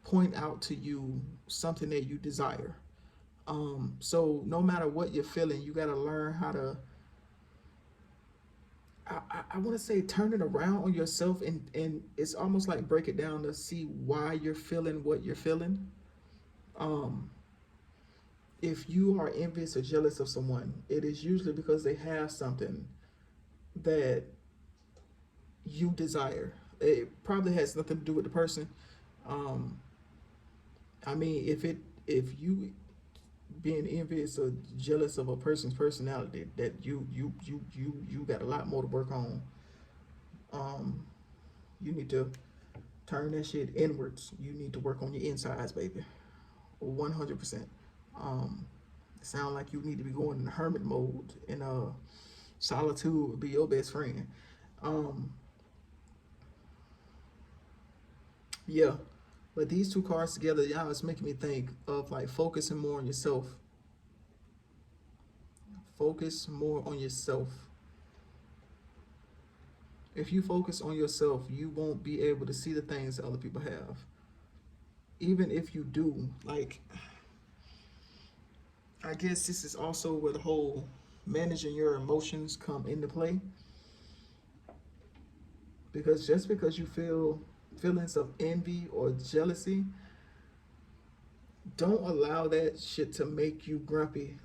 point out to you something that you desire. So no matter what you're feeling, you got to learn how to, I want to say, turn it around on yourself, and it's almost like break it down to see why you're feeling what you're feeling. Um, if you are envious or jealous of someone, it is usually because they have something that you desire. It probably has nothing to do with the person. Um, I mean, if you being envious or jealous of a person's personality, that you got a lot more to work on. Um, you need to turn that shit inwards. You need to work on your insides, baby. 100%. Um, sound like you need to be going in hermit mode, and solitude would be your best friend. Um, yeah, but these two cards together, y'all, it's making me think of like focusing more on yourself. Focus more on yourself. If you focus on yourself, you won't be able to see the things that other people have. Even if you do, like, I guess this is also where the whole managing your emotions come into play. Because just because you feel feelings of envy or jealousy, don't allow that shit to make you grumpy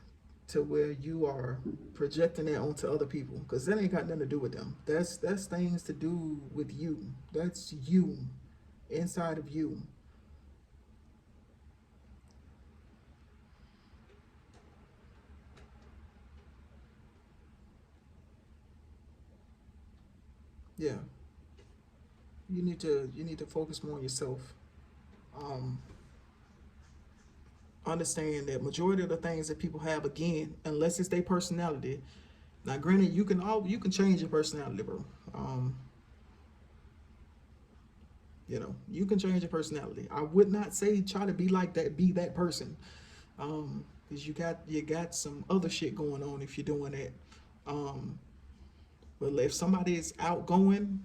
to where you are projecting that onto other people, because that ain't got nothing to do with them. That's things to do with you. That's you, inside of you. Yeah, you need to focus more on yourself. Um, Understand that majority of the things that people have, again, unless it's their personality. Now, granted, you can change your personality, bro. Um, you can change your personality. I would not say try to be like that, be that person, because you got some other shit going on if you're doing that. Um, but if somebody is outgoing,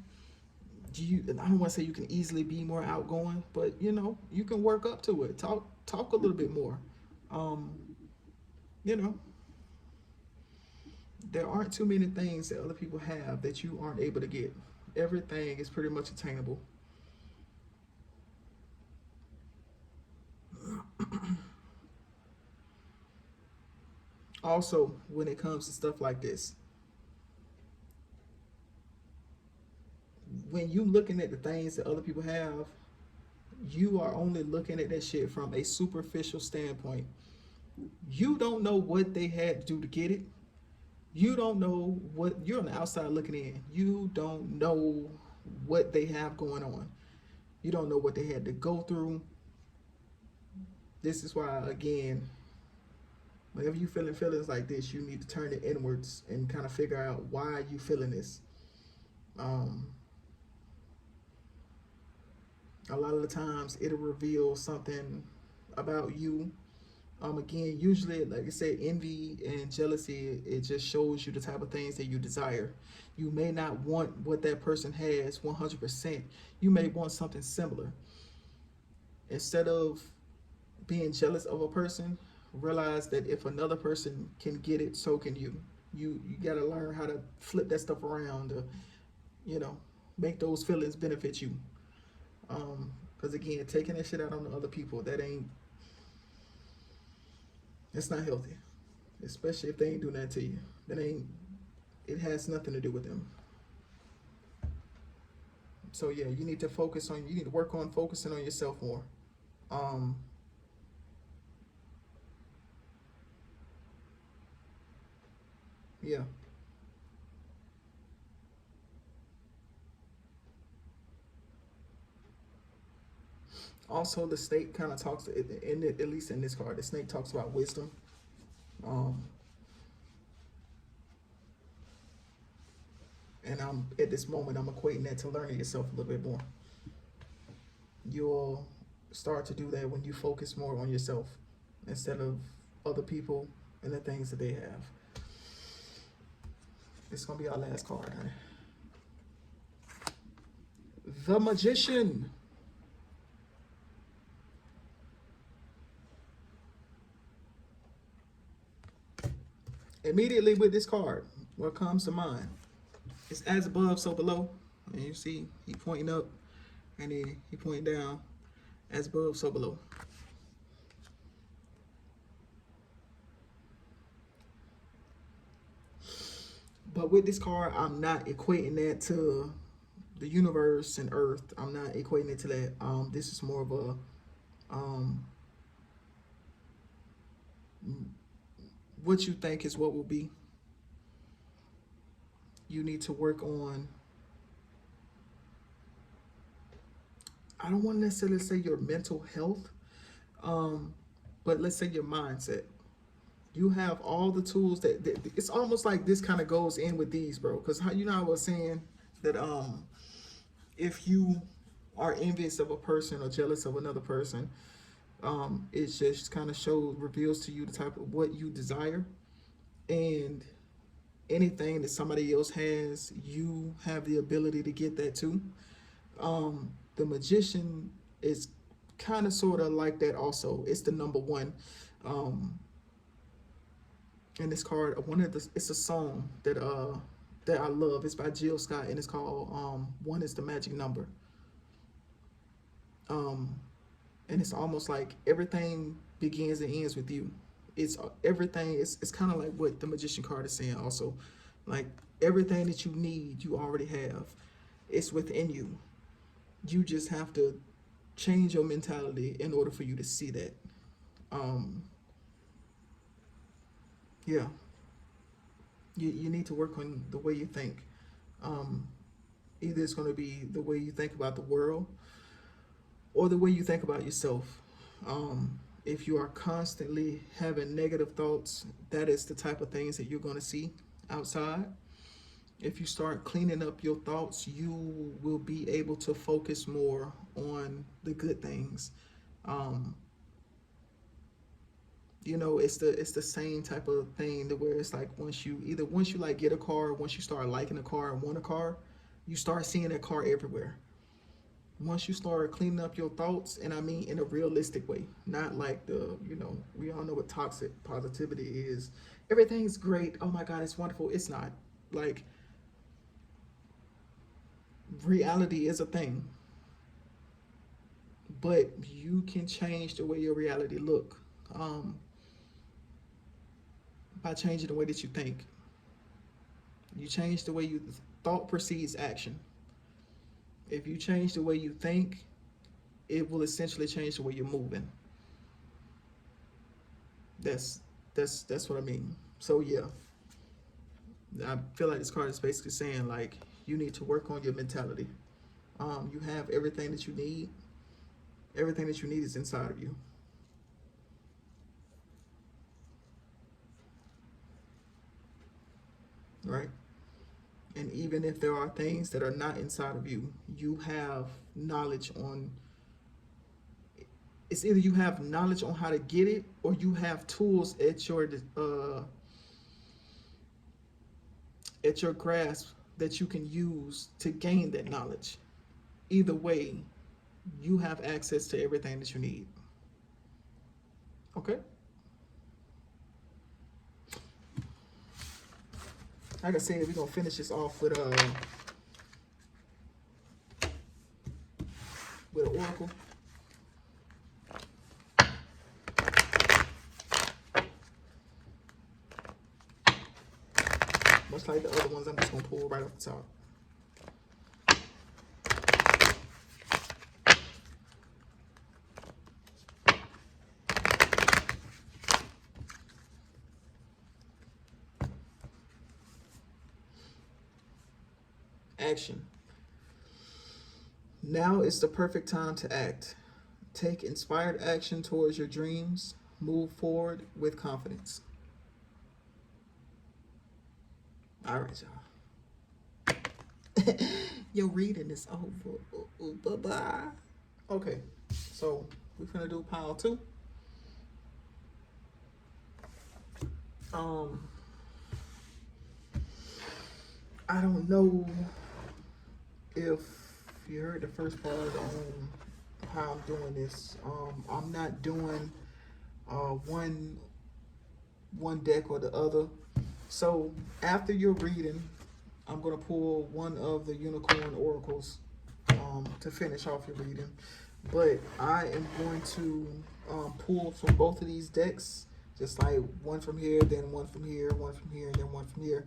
I don't want to say you can easily be more outgoing, but you can work up to it. Talk a little bit more. Um, you know, there aren't too many things that other people have that you aren't able to get. Everything is pretty much attainable. Also, when it comes to stuff like this, when you looking at the things that other people have, you are only looking at that shit from a superficial standpoint. You don't know what they had to do to get it. You don't know what, you're on the outside looking in. You don't know what they have going on. You don't know what they had to go through. This is why, again, whenever you feeling feelings like this, you need to turn it inwards and kind of figure out why you feeling this. Um, a lot of the times it'll reveal something about you. Again, usually, like I said, envy and jealousy, it just shows you the type of things that you desire. You may not want what that person has 100%. You may want something similar. Instead of being jealous of a person, realize that if another person can get it, so can you. You got to learn how to flip that stuff around to, you know, make those feelings benefit you. Because again, taking that shit out on the other people, it's not healthy. Especially if they ain't doing that to you. It has nothing to do with them. So yeah, you need to work on focusing on yourself more. Yeah. Also, the snake kind of talks, at least in this card, the snake talks about wisdom. And at this moment, I'm equating that to learning yourself a little bit more. You'll start to do that when you focus more on yourself instead of other people and the things that they have. This is going to be our last card, honey. The Magician. Immediately with this card, what comes to mind? It's as above, so below. And you see, he pointing up, and then he pointing down. As above, so below. But with this card, I'm not equating that to the universe and Earth. I'm not equating it to that. This is more of a what you think is what will be. You need to work on, I don't want to necessarily say your mental health, but let's say your mindset. You have all the tools that it's almost like this kind of goes in with these, bro. Because how, I was saying that if you are envious of a person or jealous of another person, it just kind of reveals to you the type of what you desire, and anything that somebody else has, you have the ability to get that too. The Magician is kind of sort of like that also. It's the number one. In this card, it's a song that I love. It's by Jill Scott, and it's called "One Is the Magic Number." And it's almost like everything begins and ends with you. It's everything. It's kind of like what the Magician card is saying also. Like everything that you need, you already have. It's within you. You just have to change your mentality in order for you to see that. Yeah. You need to work on the way you think. Either it's going to be the way you think about the world or the way you think about yourself. If you are constantly having negative thoughts, that is the type of things that you're going to see outside. If you start cleaning up your thoughts, you will be able to focus more on the good things. It's the same type of thing to where it's like once you like get a car, once you start liking a car and want a car, you start seeing that car everywhere. Once you start cleaning up your thoughts, and I mean in a realistic way, not like we all know what toxic positivity is. Everything's great. Oh my God, it's wonderful. It's not. Like, reality is a thing, but you can change the way your reality look by changing the way that you think. You change the way thought precedes action. If you change the way you think, it will essentially change the way you're moving. That's what I mean. So yeah, I feel like this card is basically saying like you need to work on your mentality. You have everything that you need. Everything that you need is inside of you. Right? And even if there are things that are not inside of you, you have knowledge on. It's either you have knowledge on how to get it, or you have tools at your grasp that you can use to gain that knowledge. Either way, you have access to everything that you need. Okay? Like I said, we're going to finish this off with with an oracle. Much like the other ones, I'm just going to pull right off the top. Action. Now is the perfect time to act. Take inspired action towards your dreams. Move forward with confidence. All right, y'all. Your reading is over. Bye-bye. Okay, so we're gonna do pile 2. I don't know if you heard the first part on how I'm doing this. I'm not doing one deck or the other. So after your reading, I'm gonna pull one of the unicorn oracles to finish off your reading. But I am going to pull from both of these decks, just like one from here, then one from here, one from here, and then one from here.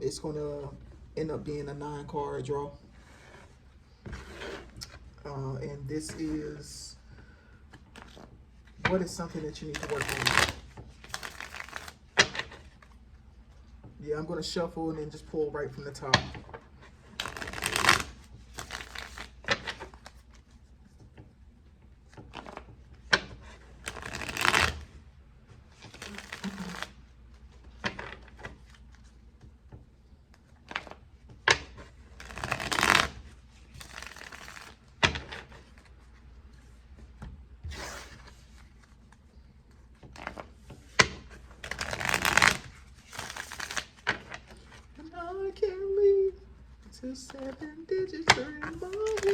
It's gonna end up being a 9-card draw. And this is, what is something that you need to work on? Yeah, I'm gonna shuffle and then just pull right from the top. I can't leave till 7 digits are in my head.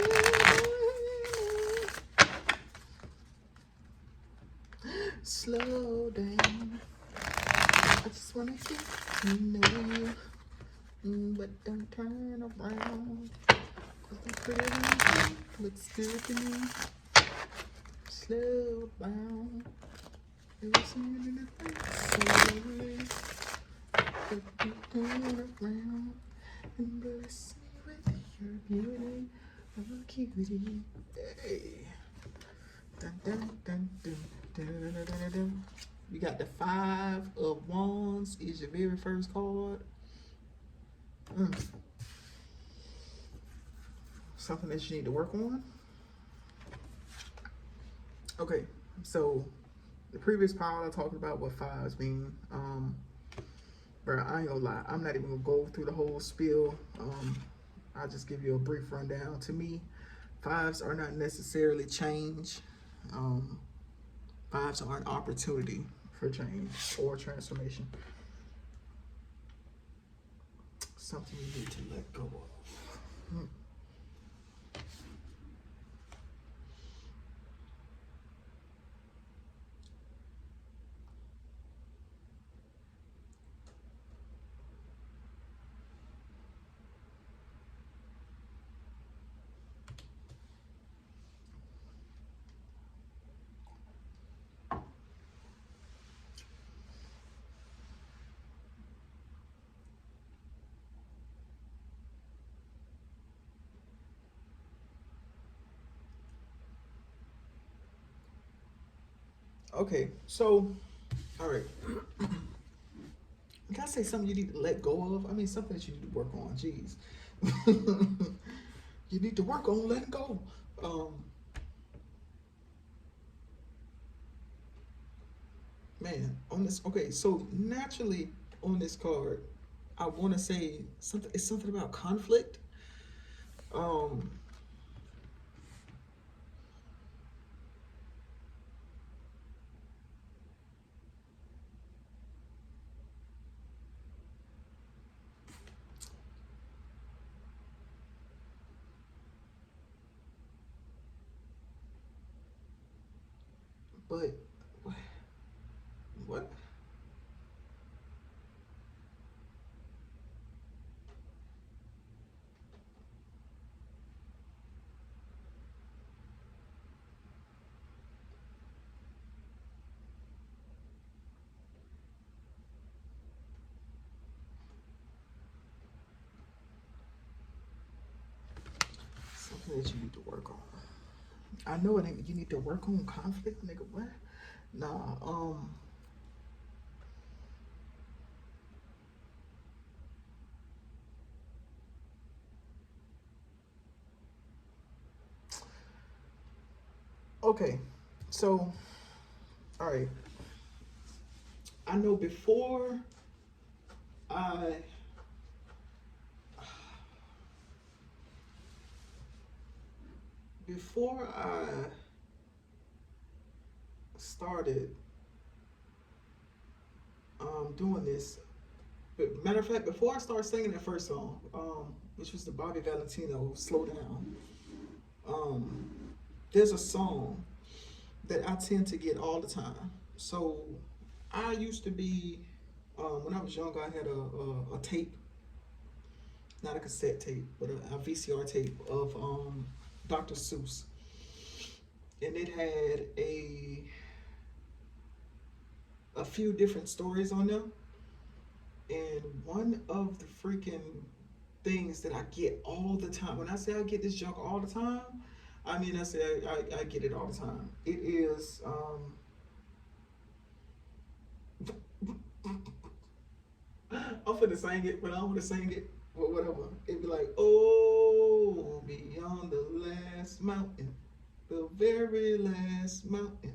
Slow down. I just wanna get to know you, but don't turn around. 'Cause the pretty one looks good to me. Slow down. It was in the slowly. But you turn around and bless me with your beauty, oh cutie. Hey. Dun, dun, dun, dun, dun, dun, dun, dun, dun. You got the 5 of Wands is your very first card. Something that you need to work on. Okay, so the previous pile I talked about what 5s mean. Bro, I ain't gonna lie, I'm not even gonna go through the whole spiel. I'll just give you a brief rundown. To me, 5s are not necessarily change. 5s are an opportunity for change or transformation. Something you need to let go of. Okay, so, all right. Can I say something you need to let go of? I mean, something that you need to work on. Jeez. You need to work on letting go. Man, on this, okay, so naturally on this card, I want to say something. It's something about conflict. But what? that you need to work on? I know it ain't. You need to work on conflict, nigga. What? Nah. Okay. So, all right. I know I before I started doing this, but matter of fact, before I started singing that first song, which was the Bobby Valentino "Slow Down," there's a song that I tend to get all the time. So I used to be, when I was younger, I had a tape, not a cassette tape, but a VCR tape of Dr. Seuss, and it had a few different stories on them. And one of the freaking things that I get all the time, when I say I get this junk all the time, I mean I say I get it all the time. It is I'm finna sing it, but I don't wanna sing it, but whatever. It'd be like, oh, beyond the last mountain, the very last mountain,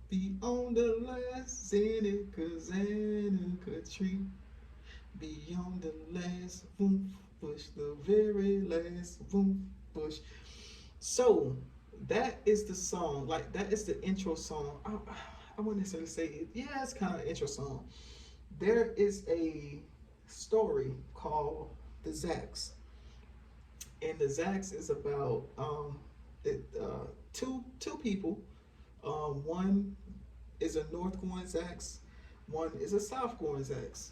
beyond the last Seneca tree, beyond the last woof bush, the very last woof bush. So that is the song, like that is the intro song. I wouldn't necessarily say it. Yeah, it's kind of an intro song. There is a story called The Zacks, and The Zacks is about two people. One is a north going Zacks, one is a south going Zacks.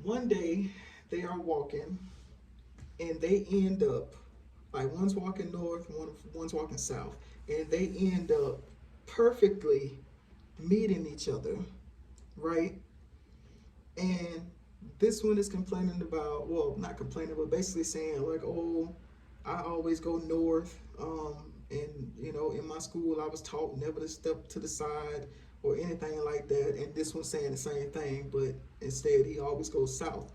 One day they are walking, and they end up like one's walking north, one's walking south, and they end up perfectly meeting each other, right? And this one is complaining about, well, not complaining, but basically saying like, oh, I always go north, and in my school I was taught never to step to the side or anything like that. And this one's saying the same thing, but instead he always goes south.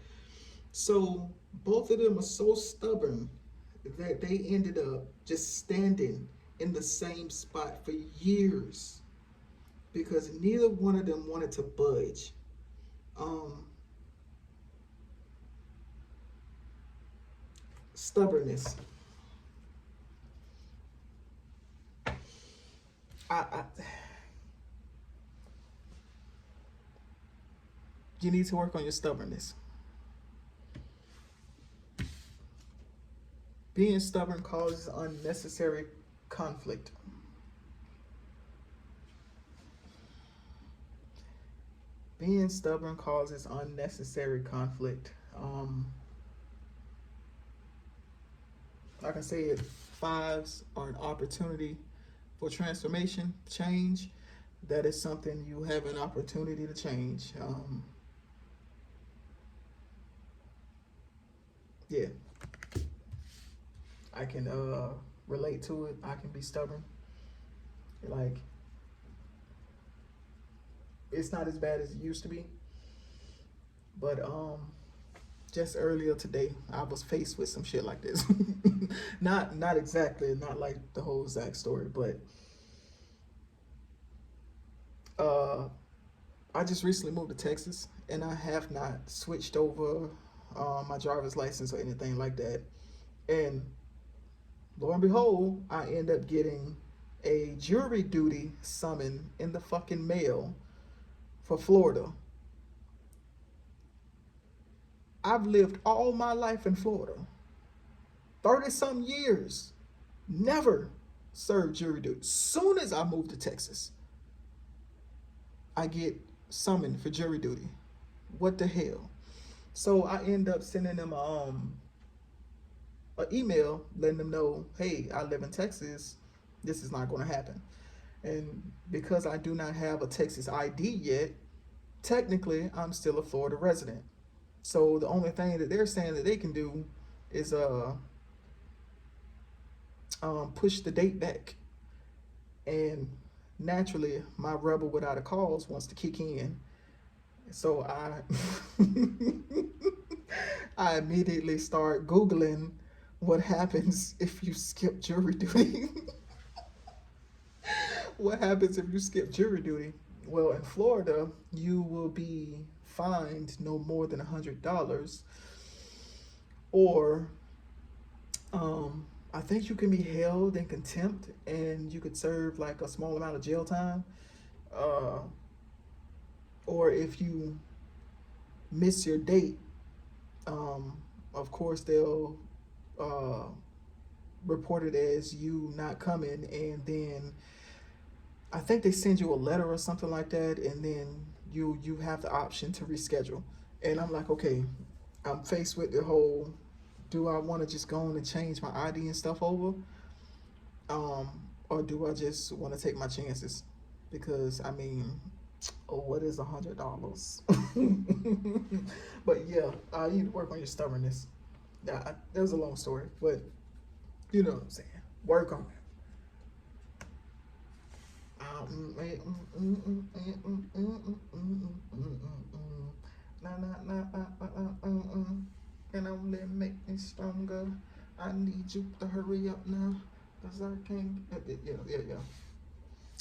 So both of them are so stubborn that they ended up just standing in the same spot for years because neither one of them wanted to budge. Stubbornness. I you need to work on your stubbornness. Being stubborn causes unnecessary conflict. Being stubborn causes unnecessary conflict. Like I said, fives are an opportunity for transformation, change. That is something you have an opportunity to change. Yeah, I can relate to it. I can be stubborn. Like, it's not as bad as it used to be. But just earlier today, I was faced with some shit like this. not exactly, not like the whole Zach story, but I just recently moved to Texas, and I have not switched over my driver's license or anything like that. And lo and behold, I end up getting a jury duty summon in the fucking mail for Florida. I've lived all my life in Florida, 30-some years, never served jury duty. Soon as I moved to Texas, I get summoned for jury duty. What the hell? So I end up sending them an email letting them know, hey, I live in Texas. This is not going to happen. And because I do not have a Texas ID yet, technically I'm still a Florida resident. So the only thing that they're saying that they can do is push the date back. And naturally, my rebel without a cause wants to kick in. So I immediately start Googling what happens if you skip jury duty. What happens if you skip jury duty? Well, in Florida, you will be fined no more than $100, or I think you can be held in contempt and you could serve like a small amount of jail time. Uh, or if you miss your date, of course they'll uh, report it as you not coming, and then I think they send you a letter or something like that, and then you have the option to reschedule. And I'm like, okay, I'm faced with the whole, do I want to just go on and change my ID and stuff over, um, or do I just want to take my chances? Because I mean, oh, what is $100? But yeah, you need to work on your stubbornness. That was a long story, but you know what I'm saying. Work on it. And only make me stronger. I need you to hurry up now, cause I can't. Yeah.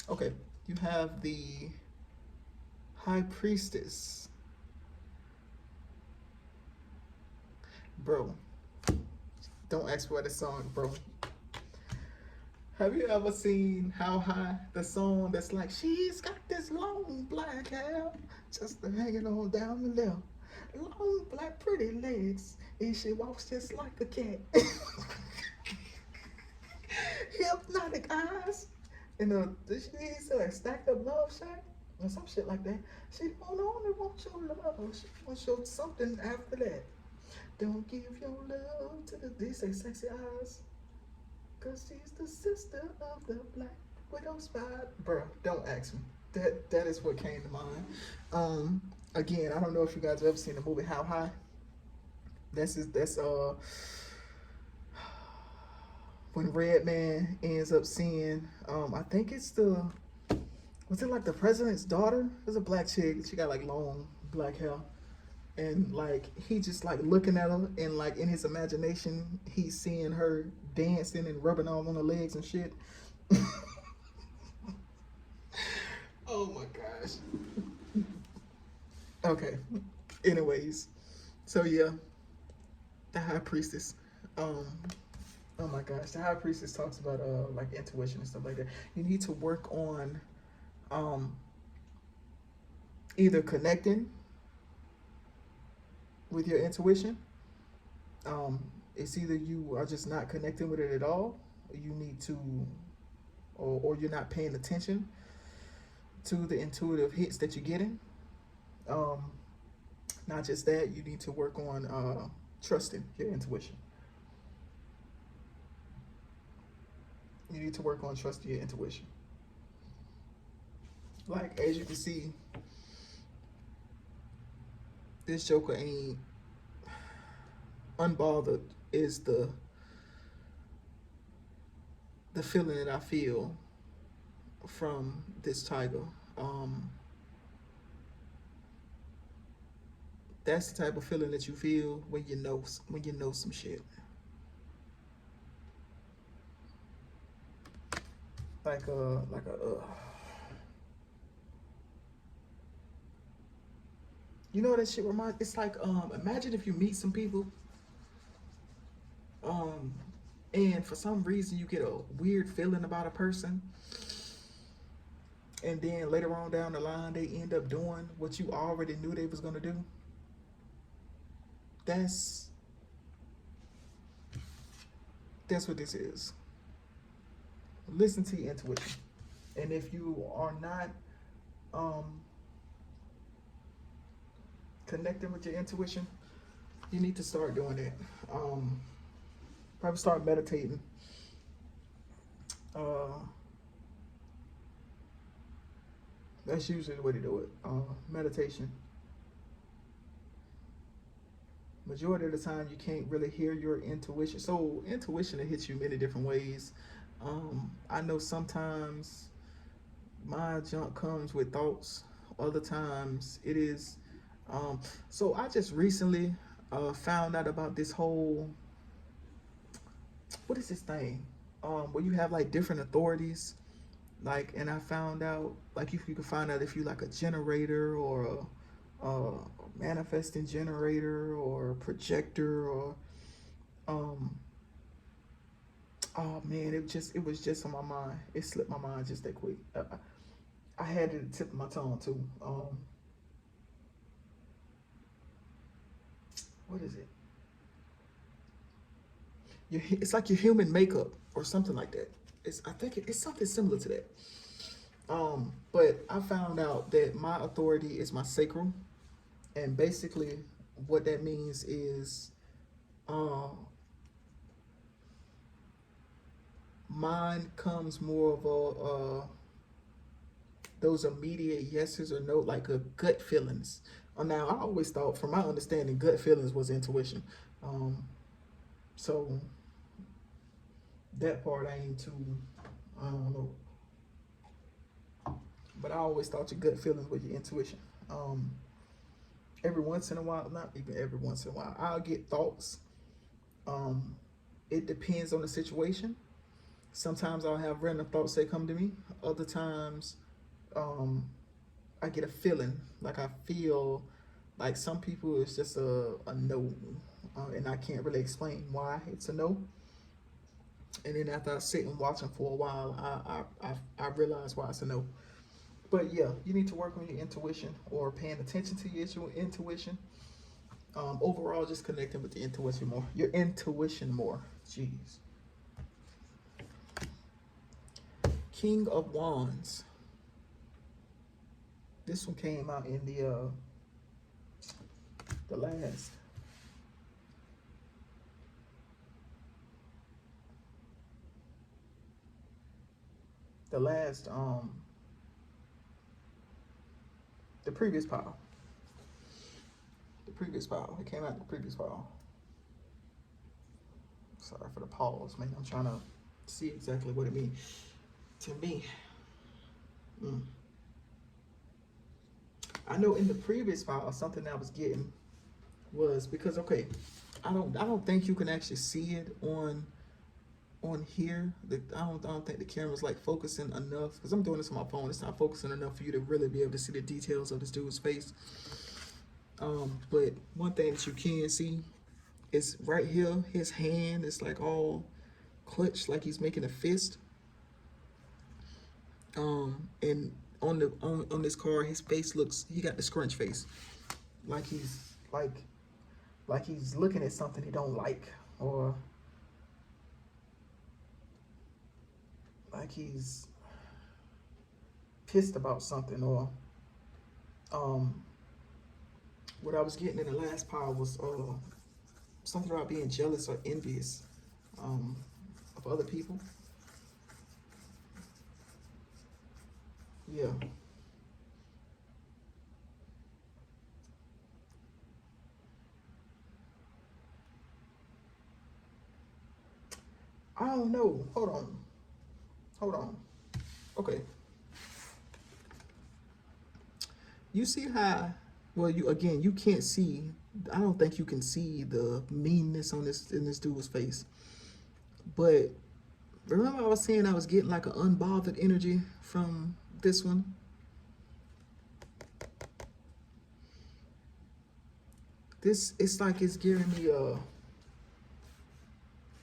Okay, you have the High Priestess. Bro, don't ask for the song, bro. Have you ever seen How High, the song that's like, she's got this long black hair, just hanging on down the left, long black pretty legs, and she walks just like a cat. Hypnotic eyes, and she's like stacked up love shack, or some shit like that. She don't only want your love, she wants your something after that. Don't give your love to they say sexy eyes. Cause she's the sister of the Black Widow spot. Bruh, don't ask me. That is what came to mind. Again, I don't know if you guys have ever seen the movie How High. That's when Redman ends up seeing I think it's was it like the president's daughter? There's a black chick, she got like long black hair. And like he just like looking at her, and like in his imagination he's seeing her dancing and rubbing all on her legs and shit. Oh my gosh. Okay. Anyways, so yeah, the High Priestess. Oh my gosh, the High Priestess talks about like intuition and stuff like that. You need to work on either connecting with your intuition. It's either you are just not connecting with it at all, or you need to, or you're not paying attention to the intuitive hits that you're getting. Not just that, you need to work on trusting your intuition. You need to work on trusting your intuition. Like, as you can see, this Joker ain't unbothered is the feeling that I feel from this tiger. That's the type of feeling that you feel when you know some shit. Like a you know what that shit reminds? It's like imagine if you meet some people and for some reason you get a weird feeling about a person, and then later on down the line they end up doing what you already knew they was gonna do. That's what this is. Listen to your intuition, and if you are not connecting with your intuition, you need to start doing that. Probably start meditating. That's usually the way to do it. Meditation. majority of the time you can't really hear your intuition. So intuition, it hits you many different ways. I know sometimes my junk comes with thoughts. Other times it is. So I just recently found out about this whole, what is this thing? Where you have like different authorities. Like, and I found out, like, you can find out if you like a generator or a manifesting generator or a projector or um oh man, it was just on my mind. It slipped my mind just that quick. I had it at the tip of my tongue too. What is it? It's like your human makeup or something like that. I think it's something similar to that. But I found out that my authority is my sacral, and basically what that means is, mine comes more of a those immediate yeses or no, like a gut feelings. Now I always thought, from my understanding, gut feelings was intuition. So that part I ain't too, I don't know. But I always thought your gut feelings was your intuition. Every once in a while, not even every once in a while, I'll get thoughts. It depends on the situation. Sometimes I'll have random thoughts that come to me. Other times, I get a feeling, like I feel like some people it's just a no, and I can't really explain why it's a no. And then after I sit and watch them for a while, I realize why it's a no. But yeah, you need to work on your intuition or paying attention to your intuition. Overall, just connecting with the intuition more. Your intuition more. Jeez. King of Wands. This one came out in the last. The previous pile. The previous pile. It came out in the previous pile. Sorry for the pause, man. I'm trying to see exactly what it means to me. I know in the previous file, something I was getting was because, okay, I don't think you can actually see it on here. I don't think the camera's like focusing enough, because I'm doing this on my phone. It's not focusing enough for you to really be able to see the details of this dude's face. But one thing that you can see is right here, his hand is like all clutched, like he's making a fist. And on this card, his face he got the scrunch face, like he's looking at something he don't like, or like he's pissed about something, or what I was getting in the last pile was something about being jealous or envious of other people. Yeah. I don't know. Hold on. Okay. You see how, well, you can't see, I don't think you can see the meanness in this dude's face. But remember I was saying I was getting like an unbothered energy from this one? It's like it's giving me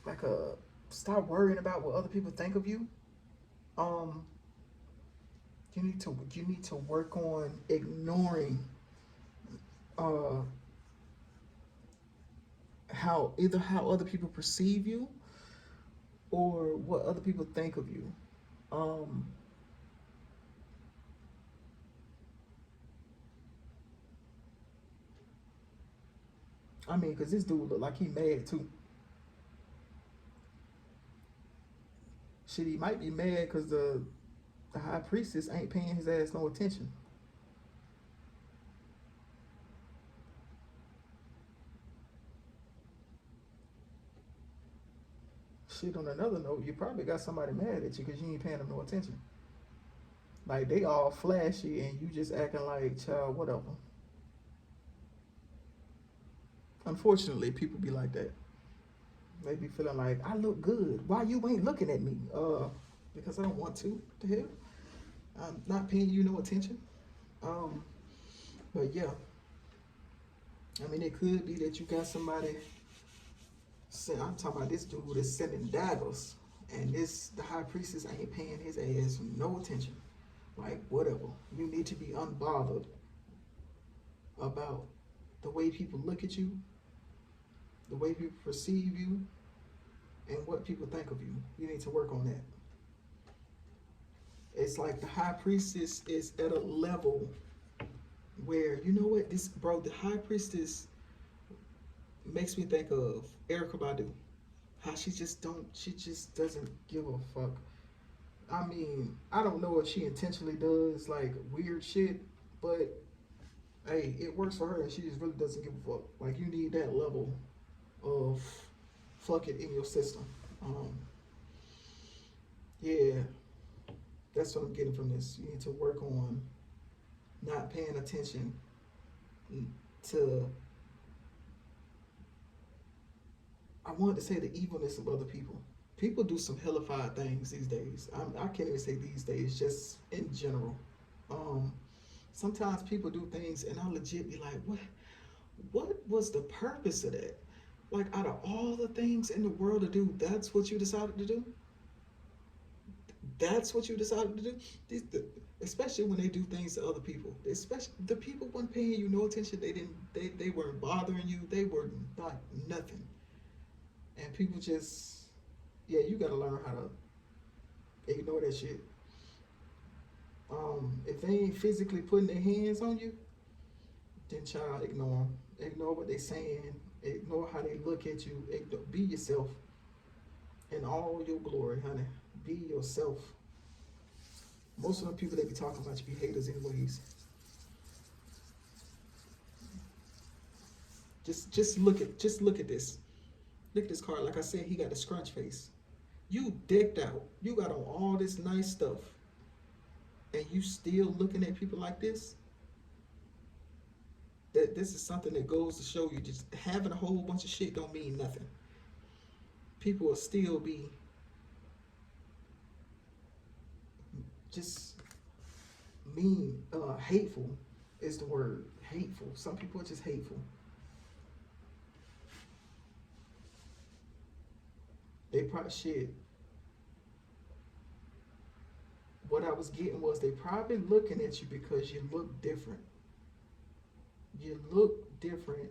like a stop worrying about what other people think of you. You need to work on ignoring how other people perceive you or what other people think of you. I mean, because this dude look like he mad too. Shit, he might be mad because the high priestess ain't paying his ass no attention. shit, on another note, you probably got somebody mad at you because you ain't paying them no attention. Like, they all flashy and you just acting like, child, whatever. Unfortunately, people be like that. They be feeling like, I look good. Why you ain't looking at me? Because I don't want to. What the hell? I'm not paying you no attention. But yeah. I mean, it could be that you got somebody. I'm talking about this dude that's sending daggers, and the high priestess ain't paying his ass no attention. Like, whatever. You need to be unbothered about the way people look at you, the way people perceive you, and what people think of you. You need to work on that. It's like the high priestess is at a level where, you know what, the high priestess makes me think of Erykah Badu. How she just doesn't give a fuck. I mean, I don't know if she intentionally does like weird shit, but hey, it works for her and she just really doesn't give a fuck. Like, you need that level of fuck it in your system. Yeah, that's what I'm getting from this. You need to work on not paying attention to, I wanted to say, the evilness of other people. People do some hellified things these days. I can't even say these days, just in general. Sometimes people do things and I legit be like, what was the purpose of that? Like, out of all the things in the world to do, that's what you decided to do? That's what you decided to do? Especially when they do things to other people. Especially the people weren't paying you no attention. They weren't bothering you. They were like nothing. And people just, yeah, you gotta learn how to ignore that shit. If they ain't physically putting their hands on you, then child, ignore them. Ignore what they saying. Ignore how they look at you. Be yourself in all your glory, honey. Be yourself. Most of the people that be talking about you be haters anyways. Just look at this. Look at this card. Like I said, he got the scrunch face. You decked out. You got on all this nice stuff. And you still looking at people like this? That this is something that goes to show you just having a whole bunch of shit don't mean nothing. People will still be just mean, hateful is the word. Hateful. Some people are just hateful. They probably shit. What I was getting was they probably looking at you because you look different. You look different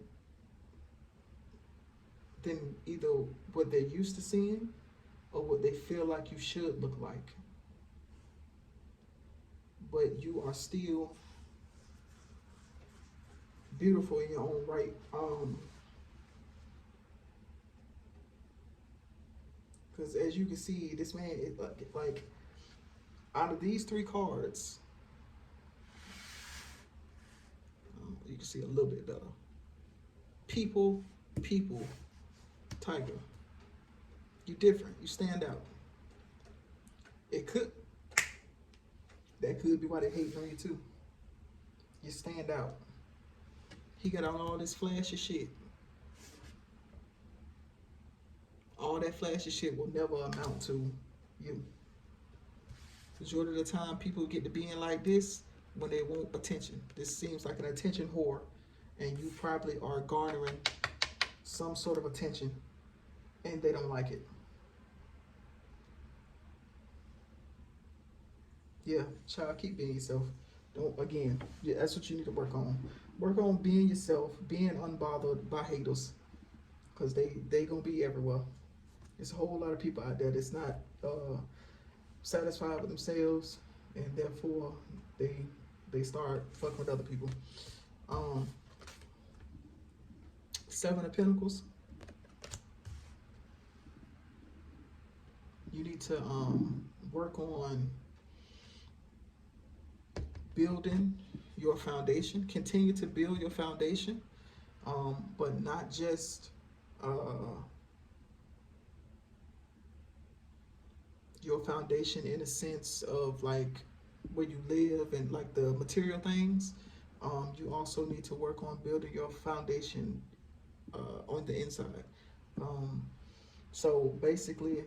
than either what they're used to seeing or what they feel like you should look like. But you are still beautiful in your own right. Because as you can see, this man is like, out of these three cards, you can see a little bit better. People, tiger. You different. You stand out. That could be why they hate on you too. You stand out. He got on all this flashy shit. All that flashy shit will never amount to you. Majority of the time, people get to being like this when they want attention. This seems like an attention whore, and you probably are garnering some sort of attention, and they don't like it. Yeah, child, keep being yourself. That's what you need to work on. Work on being yourself, being unbothered by haters, because they gonna be everywhere. There's a whole lot of people out there that's not satisfied with themselves, and therefore they start fucking with other people. Seven of Pentacles. You need to work on building your foundation. Continue to build your foundation, but not just your foundation in a sense of like where you live and like the material things. You also need to work on building your foundation on the inside. Um, so basically,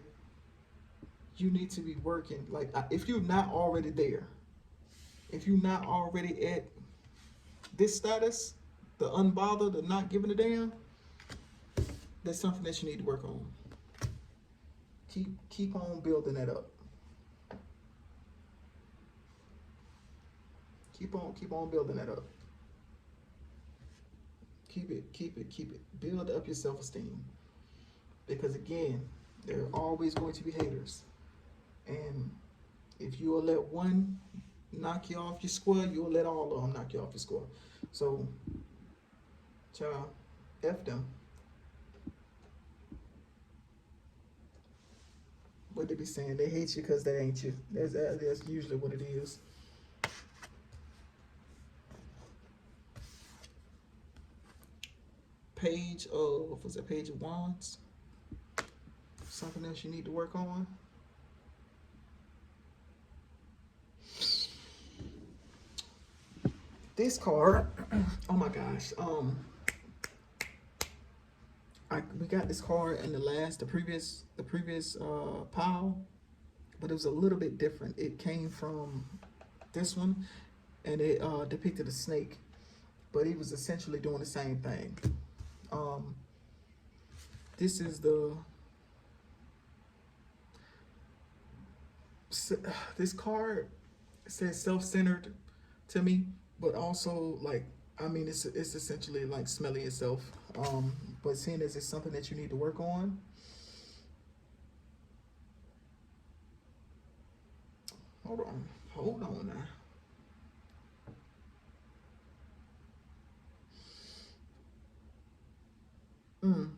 you need to be working. Like if you're not already there, if you're not already at this status, the unbothered, the not giving a damn, that's something that you need to work on. Keep on building that up. Keep on building that up. Keep it. Build up your self-esteem. Because again, there are always going to be haters. And if you will let one knock you off your square, you'll let all of them knock you off your square. So, child, F them. What they be saying? They hate you because they ain't you. That's usually what it is. Page of, was it Page of Wands? Something else you need to work on? This card, oh my gosh, we got this card in the previous pile, but it was a little bit different. It came from this one, and it depicted a snake, but he was essentially doing the same thing. This is this card says self-centered to me, but also like, I mean, it's essentially like smelling yourself. But seeing as it's something that you need to work on, hold on now.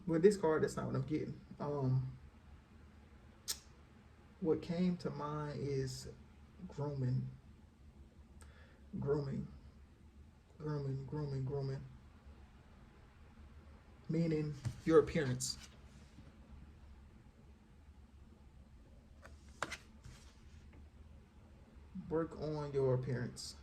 With this card, that's not what I'm getting. What came to mind is grooming. Meaning your appearance. Work on your appearance.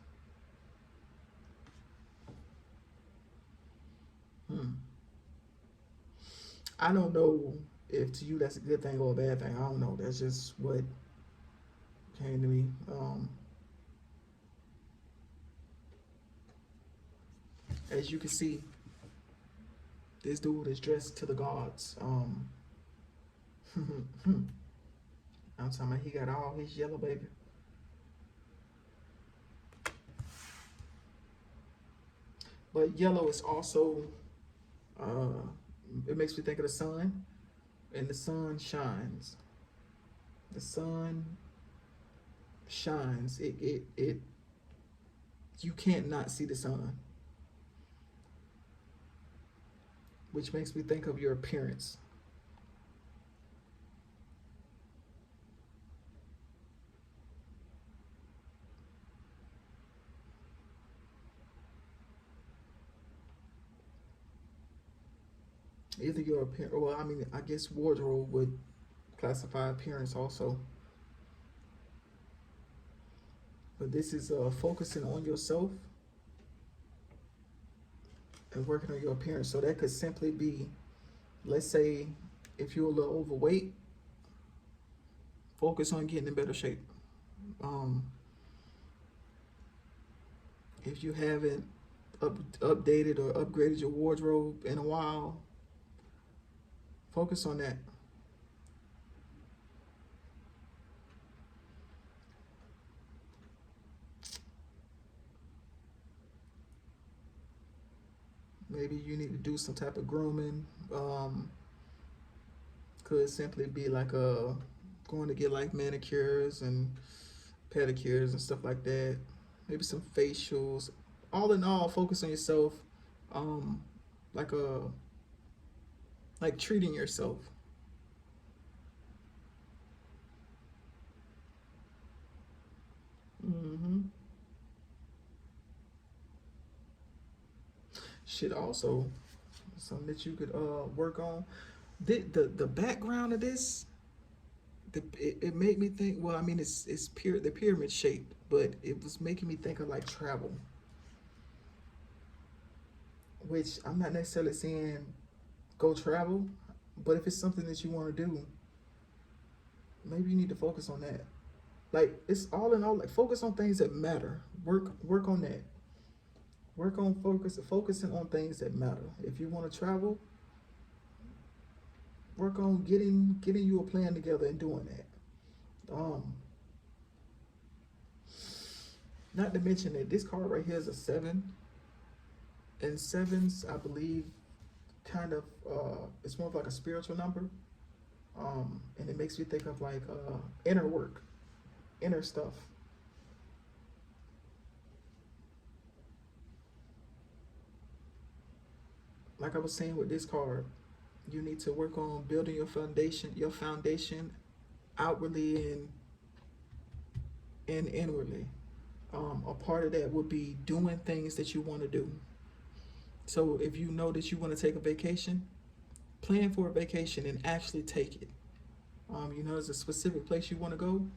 I don't know if to you that's a good thing or a bad thing. I don't know. That's just what came to me. As you can see, this dude is dressed to the gods. I'm talking about he got all his yellow, baby. But yellow is also, it makes me think of the sun, and the sun shines. The sun shines. You can't not see the sun. Which makes me think of your appearance. Either your appearance, well, I mean, I guess wardrobe would classify appearance also. But this is focusing on yourself and working on your appearance. So that could simply be, let's say, if you're a little overweight, focus on getting in better shape. If you haven't updated or upgraded your wardrobe in a while, focus on that. Maybe you need to do some type of grooming. Could simply be like going to get like manicures and pedicures and stuff like that. Maybe some facials. All in all, focus on yourself. Like treating yourself. Shit, also something that you could work on. The background of this, it made me think. Well, I mean, it's pure the pyramid shaped, but it was making me think of like travel, which I'm not necessarily saying go travel, but if it's something that you want to do, maybe you need to focus on that. Like it's all in all, like focus on things that matter. Work on that. Work on focusing on things that matter. If you want to travel, work on getting you a plan together and doing that. Um, Not to mention that this card right here is a 7, and sevens, I believe, kind of it's more of like a spiritual number. And it makes you think of like inner work, inner stuff. Like I was saying with this card, you need to work on building your foundation outwardly and inwardly. A part of that would be doing things that you want to do. So if you know that you want to take a vacation, plan for a vacation and actually take it. You know, there's a specific place you want to go,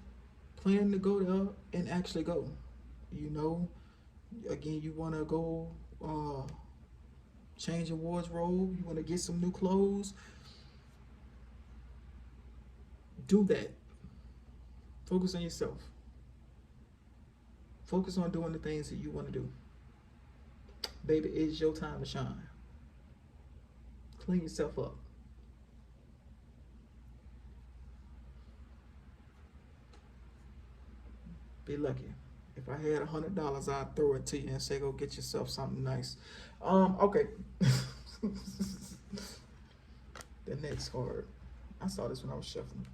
plan to go there and actually go. You know, again, you want to go change your wardrobe, you want to get some new clothes, do that. Focus on yourself. Focus on doing the things that you want to do. Baby, it's your time to shine. Clean yourself up. Be lucky. If I had $100, I'd throw it to you and say, go get yourself something nice. Okay. The next card. I saw this when I was shuffling.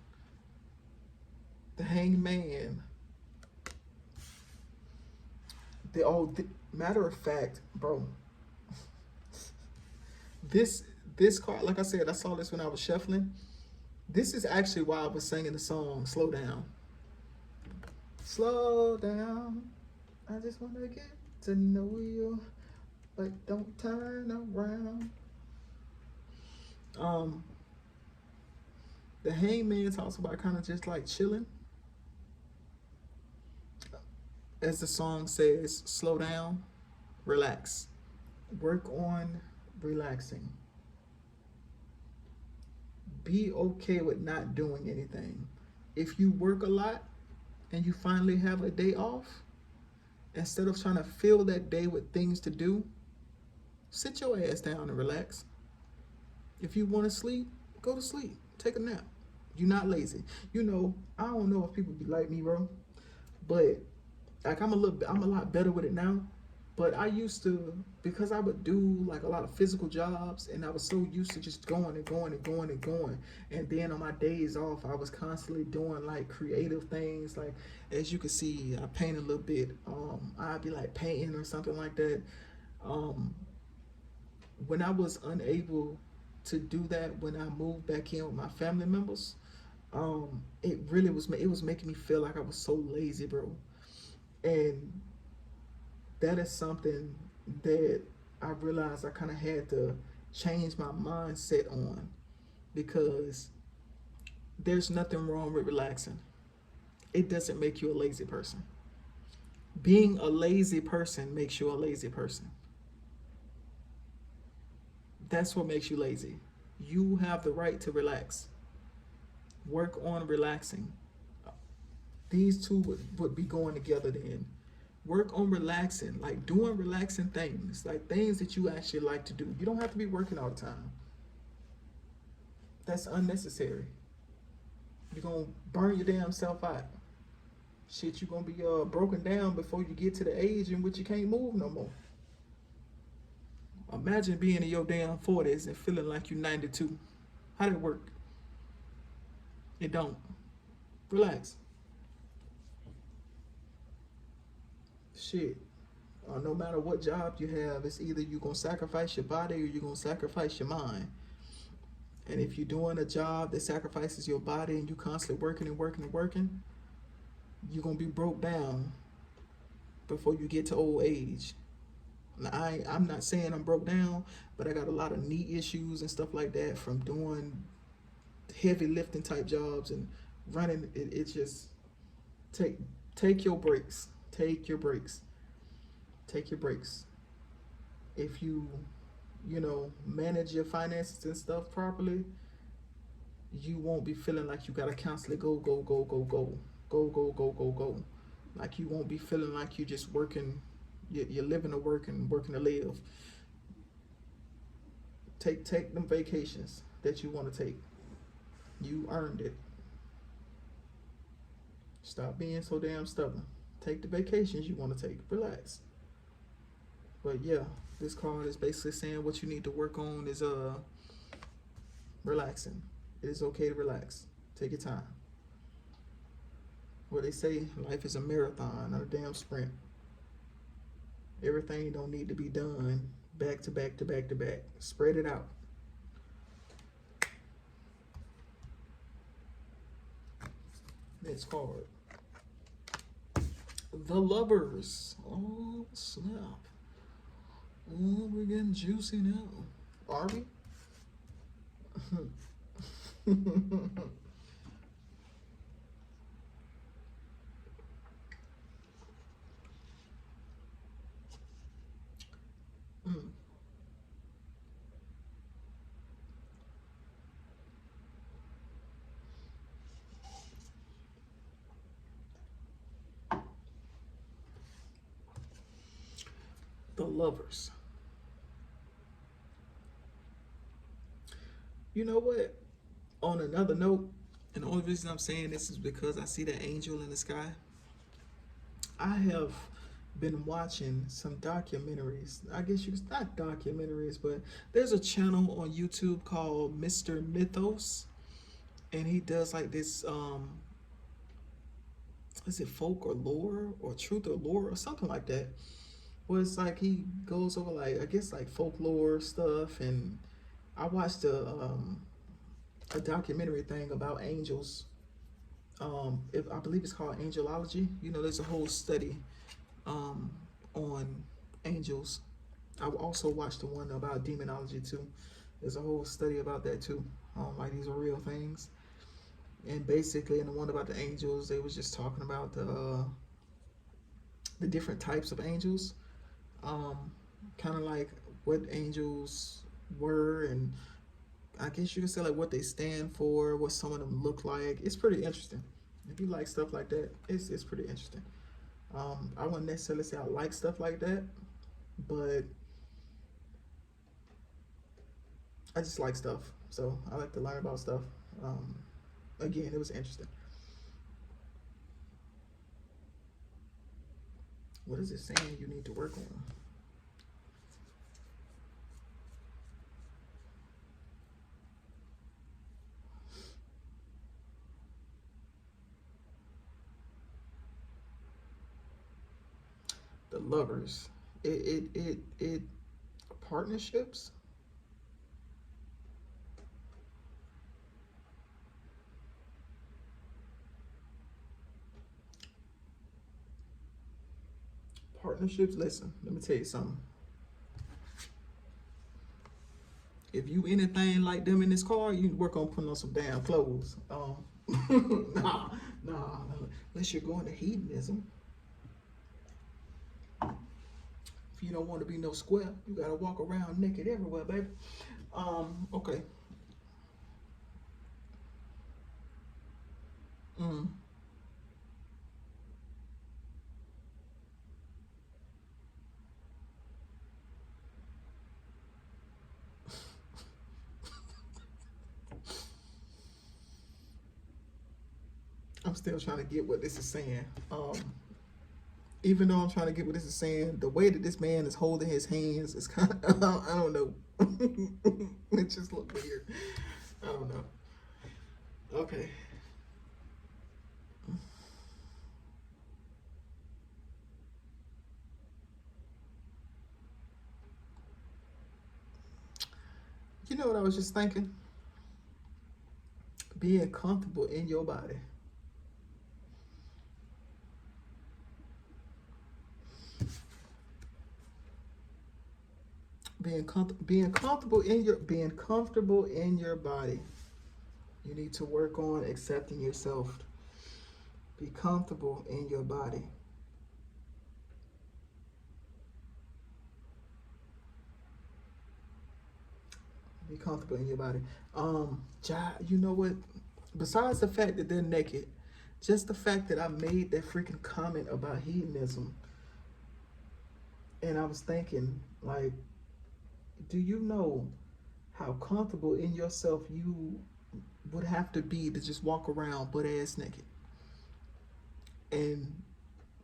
The Hangman. Matter of fact, bro. This card, like I said, I saw this when I was shuffling. This is actually why I was singing the song Slow Down. Slow down. I just want to get to know you, but don't turn around. The Hangman talks about kind of just like chilling. As the song says, slow down, relax. Work on relaxing. Be okay with not doing anything. If you work a lot and you finally have a day off, instead of trying to fill that day with things to do, sit your ass down and relax. If you want to sleep, go to sleep. Take a nap. You're not lazy. You know, I don't know if people be like me, bro, but like I'm a lot better with it now. But I used to, because I would do like a lot of physical jobs and I was so used to just going and going and going and going. And then on my days off, I was constantly doing like creative things. Like, as you can see, I paint a little bit. I'd be like painting or something like that. When I was unable to do that, when I moved back in with my family members, it was making me feel like I was so lazy, bro. And that is something that I realized I kind of had to change my mindset on, because there's nothing wrong with relaxing. It doesn't make you a lazy person. Being a lazy person makes you a lazy person. That's what makes you lazy. You have the right to relax. Work on relaxing. These two would be going together then. Work on relaxing, like doing relaxing things, like things that you actually like to do. You don't have to be working all the time. That's unnecessary. You're going to burn your damn self out. Shit, you're going to be broken down before you get to the age in which you can't move no more. Imagine being in your damn 40s and feeling like you're 92. How that work? It don't. Relax. Shit. No matter what job you have, it's either you're going to sacrifice your body or you're going to sacrifice your mind. And if you're doing a job that sacrifices your body and you constantly working and working and working, you're going to be broke down before you get to old age. Now, I'm not saying I'm broke down, but I got a lot of knee issues and stuff like that from doing heavy lifting type jobs and running. It just take your breaks. Take your breaks. Take your breaks. If you manage your finances and stuff properly, you won't be feeling like you gotta constantly go. Like you won't be feeling like you're just working. You're living to work and working to live. Take them vacations that you want to take. You earned it. Stop being so damn stubborn. Take the vacations you want to take. Relax. But yeah, this card is basically saying what you need to work on is relaxing. It is okay to relax. Take your time. What they say, life is a marathon, not a damn sprint. Everything don't need to be done back to back to back to back. Spread it out. Next card. The Lovers. Oh, snap. Oh, we're getting juicy now. Are we? The Lovers. You know what? On another note, and the only reason I'm saying this is because I see the angel in the sky. I have been watching some documentaries. I guess you not documentaries, but there's a channel on YouTube called Myster'sMadhouse, and he does like this is it folk or lore or truth or lore or something like that. Where it's like he goes over like I guess like folklore stuff, and I watched a documentary thing about angels. If I believe it's called angelology. There's a whole study on angels. I also watched the one about demonology too. There's a whole study about that too. Like these are real things. And basically, in the one about the angels, they was just talking about the different types of angels, kind of like what angels were, and I guess you could say like what they stand for, what some of them look like. It's pretty interesting. If you like stuff like that, it's pretty interesting. I wouldn't necessarily say I like stuff like that, but I just like stuff. So I like to learn about stuff. Again, it was interesting. What is it saying you need to work on? The Lovers. It partnerships. Partnerships. Listen, let me tell you something. If you anything like them in this car, you work on putting on some damn clothes. Nah, unless you're going to hedonism. If you don't want to be no square, you gotta walk around naked everywhere, baby. Okay. I'm still trying to get what this is saying. Even though I'm trying to get what this is saying, the way that this man is holding his hands is kind of, I don't know. It just looked weird. I don't know. Okay. You know what I was just thinking? Being comfortable in your body. Being comfortable in your body. You need to work on accepting yourself. Be comfortable in your body. Be comfortable in your body. You know what? Besides the fact that they're naked, just the fact that I made that freaking comment about hedonism, and I was thinking, like, do you know how comfortable in yourself you would have to be to just walk around butt ass naked and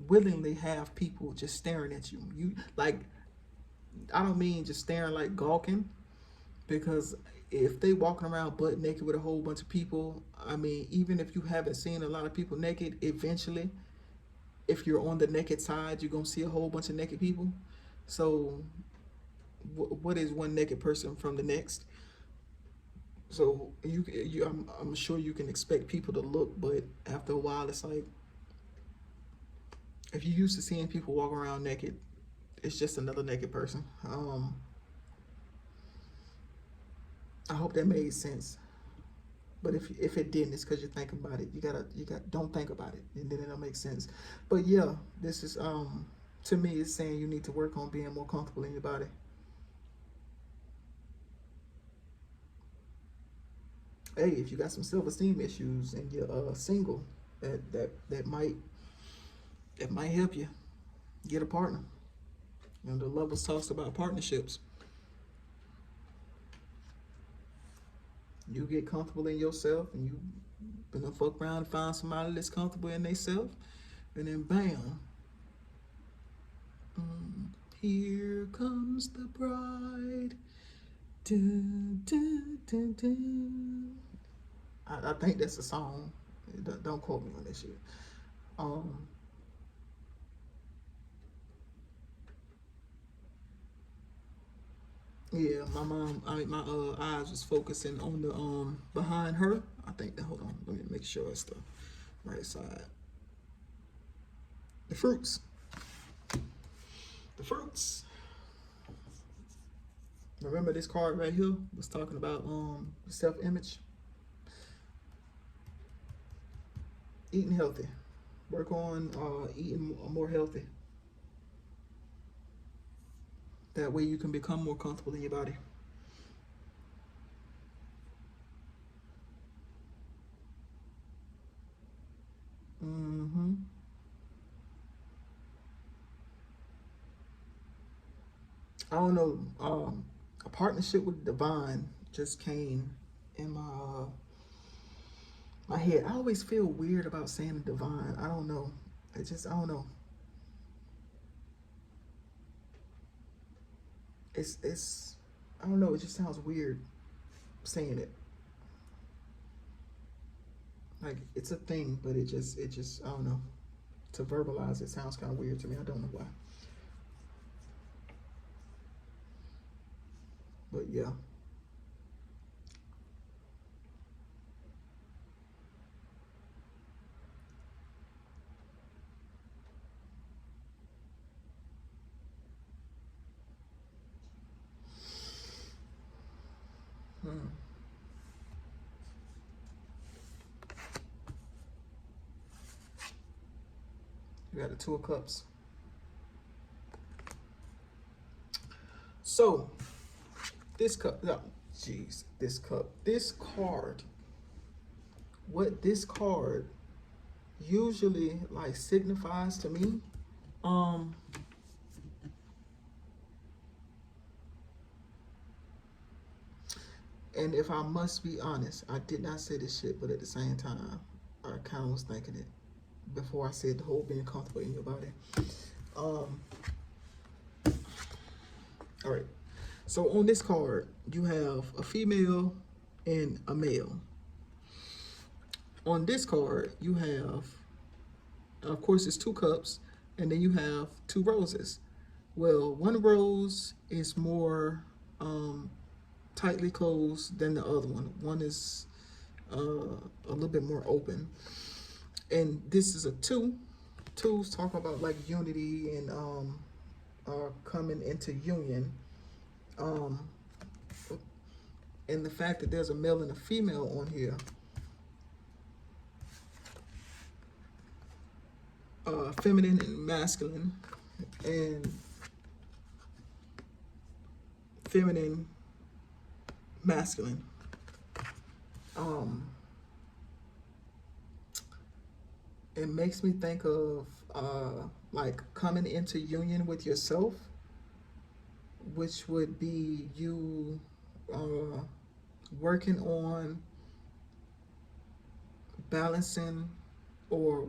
willingly have people just staring at you? You like, I don't mean just staring like gawking, because if they walking around butt naked with a whole bunch of people, I mean, even if you haven't seen a lot of people naked, eventually, if you're on the naked side, you're gonna see a whole bunch of naked people. So, what is one naked person from the next? So I'm sure you can expect people to look, but after a while, it's like, if you're used to seeing people walk around naked, it's just another naked person. I hope that made sense. But if it didn't, it's because you're thinking about it. Don't think about it, and then it'll make sense. But yeah, this is to me, it's saying you need to work on being more comfortable in your body. Hey, if you got some self-esteem issues and you're single, that might help you get a partner. You know, the levels talks about partnerships. You get comfortable in yourself, and you gonna fuck around and find somebody that's comfortable in themselves, and then bam, here comes the bride. Dun, dun, dun, dun. I think that's a song. Don't quote me on that shit. Yeah, my mom. My eyes was focusing on the behind her. I think that. Hold on, let me make sure it's the right side. The fruits. The fruits. Remember this card right here was talking about self-image. Eating healthy. Work on eating more healthy. That way you can become more comfortable in your body. I don't know. A partnership with divine just came in my head. I always feel weird about saying divine. I don't know. I don't know. It's I don't know. It just sounds weird saying it. Like, it's a thing, but it just I don't know. To verbalize it sounds kind of weird to me. I don't know why. But yeah. You got the Two of Cups. So, this cup, this cup, this card, what this card usually like signifies to me, and if I must be honest, I did not say this shit, but at the same time, I kind of was thinking it before I said the whole being comfortable in your body. All right. So on this card, you have a female and a male. On this card, you have, of course, it's 2 cups, and then you have 2 roses. Well, one rose is more tightly closed than the other one. One is a little bit more open. And this is a 2. 2's talking about like unity and coming into union. And the fact that there's a male and a female on here feminine and masculine, and feminine, masculine. It makes me think of like coming into union with yourself, which would be you working on balancing or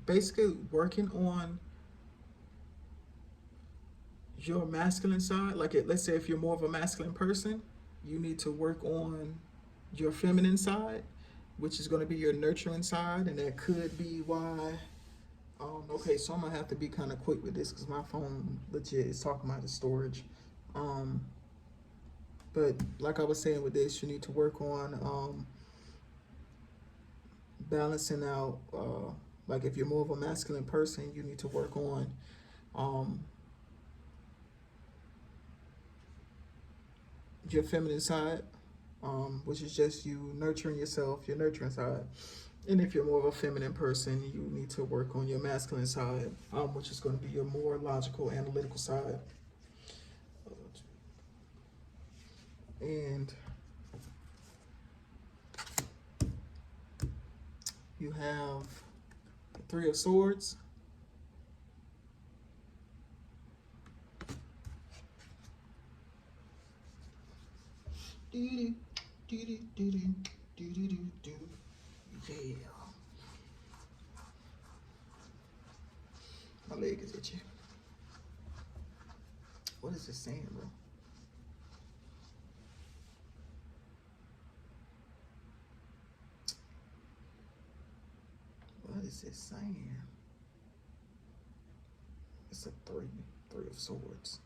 basically working on your masculine side. Like let's say if you're more of a masculine person, you need to work on your feminine side, which is going to be your nurturing side, and that could be why. Okay, so I'm gonna have to be kind of quick with this because my phone legit is talking about the storage. But like I was saying with this, you need to work on balancing out. Like if you're more of a masculine person, you need to work on your feminine side, which is just you nurturing yourself, your nurturing side. And if you're more of a feminine person, you need to work on your masculine side, which is going to be your more logical, analytical side. And you have the Three of Swords. Yeah. My leg is itchy. What is this saying, bro? What is it saying? It's a three of swords.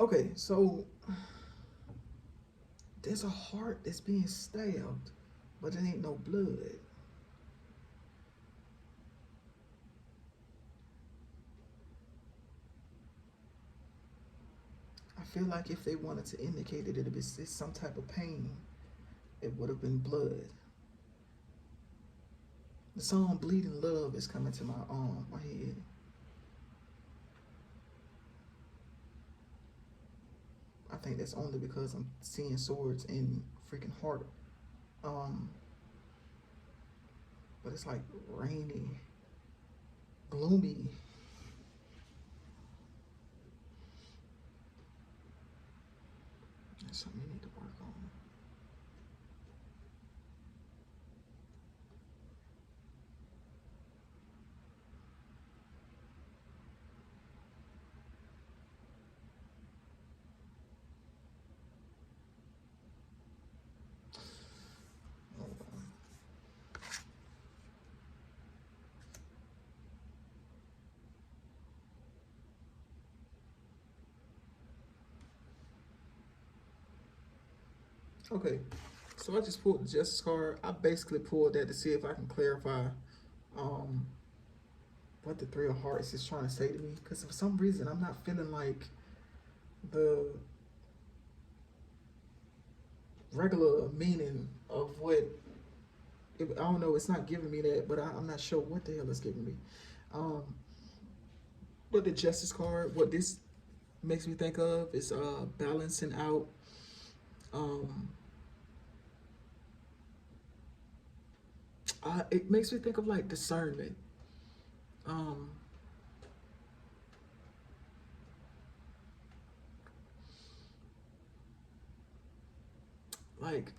Okay, so there's a heart that's being stabbed, but it ain't no blood. I feel like if they wanted to indicate that it was some type of pain, it would have been blood. The song Bleeding Love is coming to my head. I think that's only because I'm seeing swords in freaking heart. But it's like rainy, gloomy. That's something you need to work on. Okay, so I just pulled the Justice card. I basically pulled that to see if I can clarify what the Three of Hearts is trying to say to me. Because for some reason, I'm not feeling like the regular meaning of what, I don't know, it's not giving me that, but I'm not sure what the hell it's giving me. But the Justice card, what this makes me think of is balancing out it makes me think of like discernment. Like,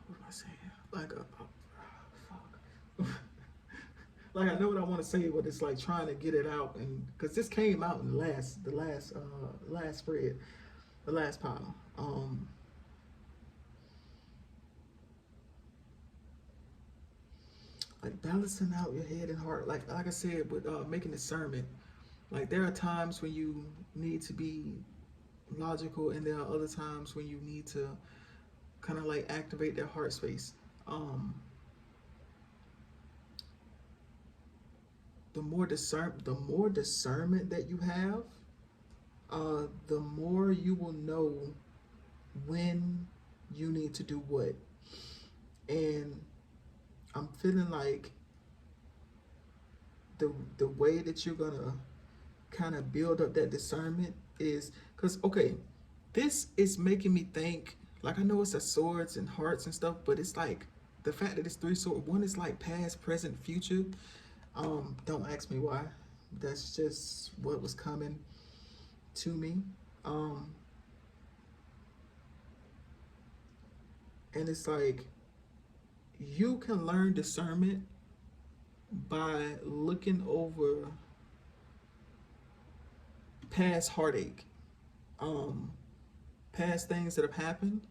what am I saying? Like fuck. Like I know what I want to say, but it's like trying to get it out, and because this came out in the last spread, the last pile. Like balancing out your head and heart, like I said, with making discernment. Like there are times when you need to be logical, and there are other times when you need to kind of like activate that heart space. The more discernment that you have, the more you will know when you need to do what. And I'm feeling like the way that you're gonna kind of build up that discernment is because, okay, this is making me think, like, I know it's a swords and hearts and stuff, but it's like the fact that it's 3 swords, one is like past, present, future. Don't ask me why. That's just what was coming to me. And it's like you can learn discernment by looking over past heartache, past things that have happened,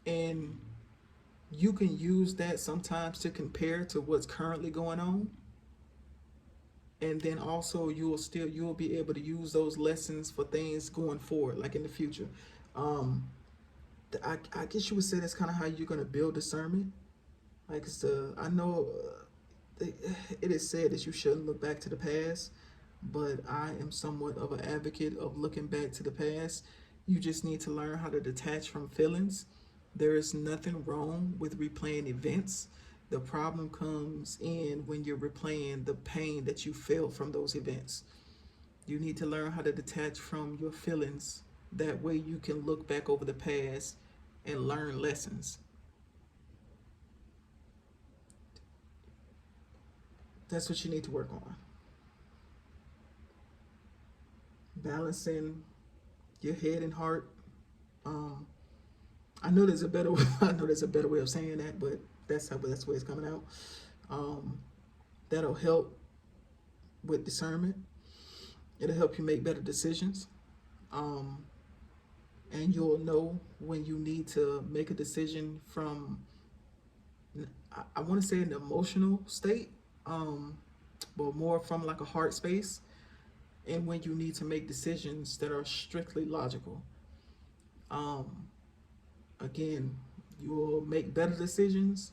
and you can use that sometimes to compare to what's currently going on. And then also you'll be able to use those lessons for things going forward, like in the future. I guess you would say that's kind of how you're going to build discernment. Like, I know it is said that you shouldn't look back to the past, but I am somewhat of an advocate of looking back to the past. You just need to learn how to detach from feelings. There is nothing wrong with replaying events. The problem comes in when you're replaying the pain that you felt from those events. You need to learn how to detach from your feelings. That way you can look back over the past and learn lessons. That's what you need to work on. Balancing your head and heart. I know there's a better way, I know there's a better way of saying that, but that's the way it's coming out. That'll help with discernment. It'll help you make better decisions. And you'll know when you need to make a decision from, I want to say, an emotional state, but more from like a heart space, and when you need to make decisions that are strictly logical. Again, you will make better decisions,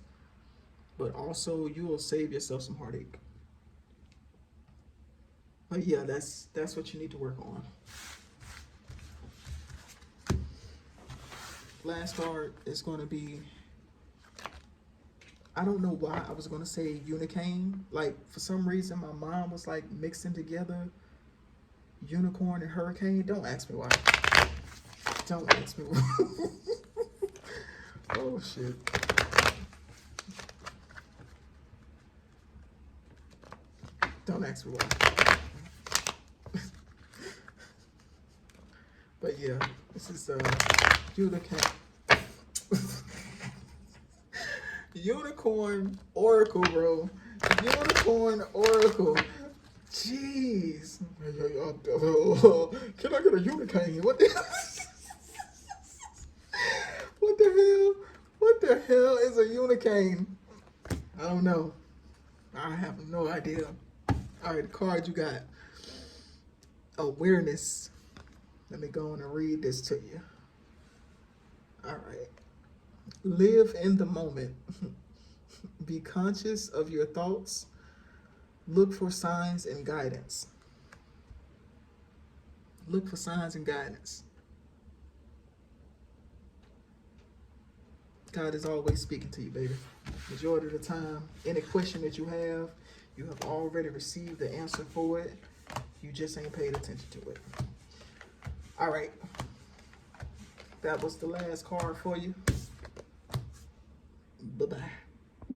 but also you will save yourself some heartache. But yeah, that's what you need to work on. Last card is going to be, I don't know why I was going to say unicorn. Like, for some reason, my mind was like mixing together unicorn and hurricane. Don't ask me why. Don't ask me why. Oh, shit. Don't ask me why. But yeah, this is unicorn. Unicorn Oracle, bro. Unicorn Oracle. Jeez. Can I get a unicorn? What the What the hell? What the hell is a unicorn? I don't know. I have no idea. All right, the card you got. Awareness. Let me go on and read this to you. All right. Live in the moment. Be conscious of your thoughts. Look for signs and guidance. Look for signs and guidance. God is always speaking to you, baby. Majority of the time, any question that you have already received the answer for it. You just ain't paid attention to it. All right. That was the last card for you. Bye-bye.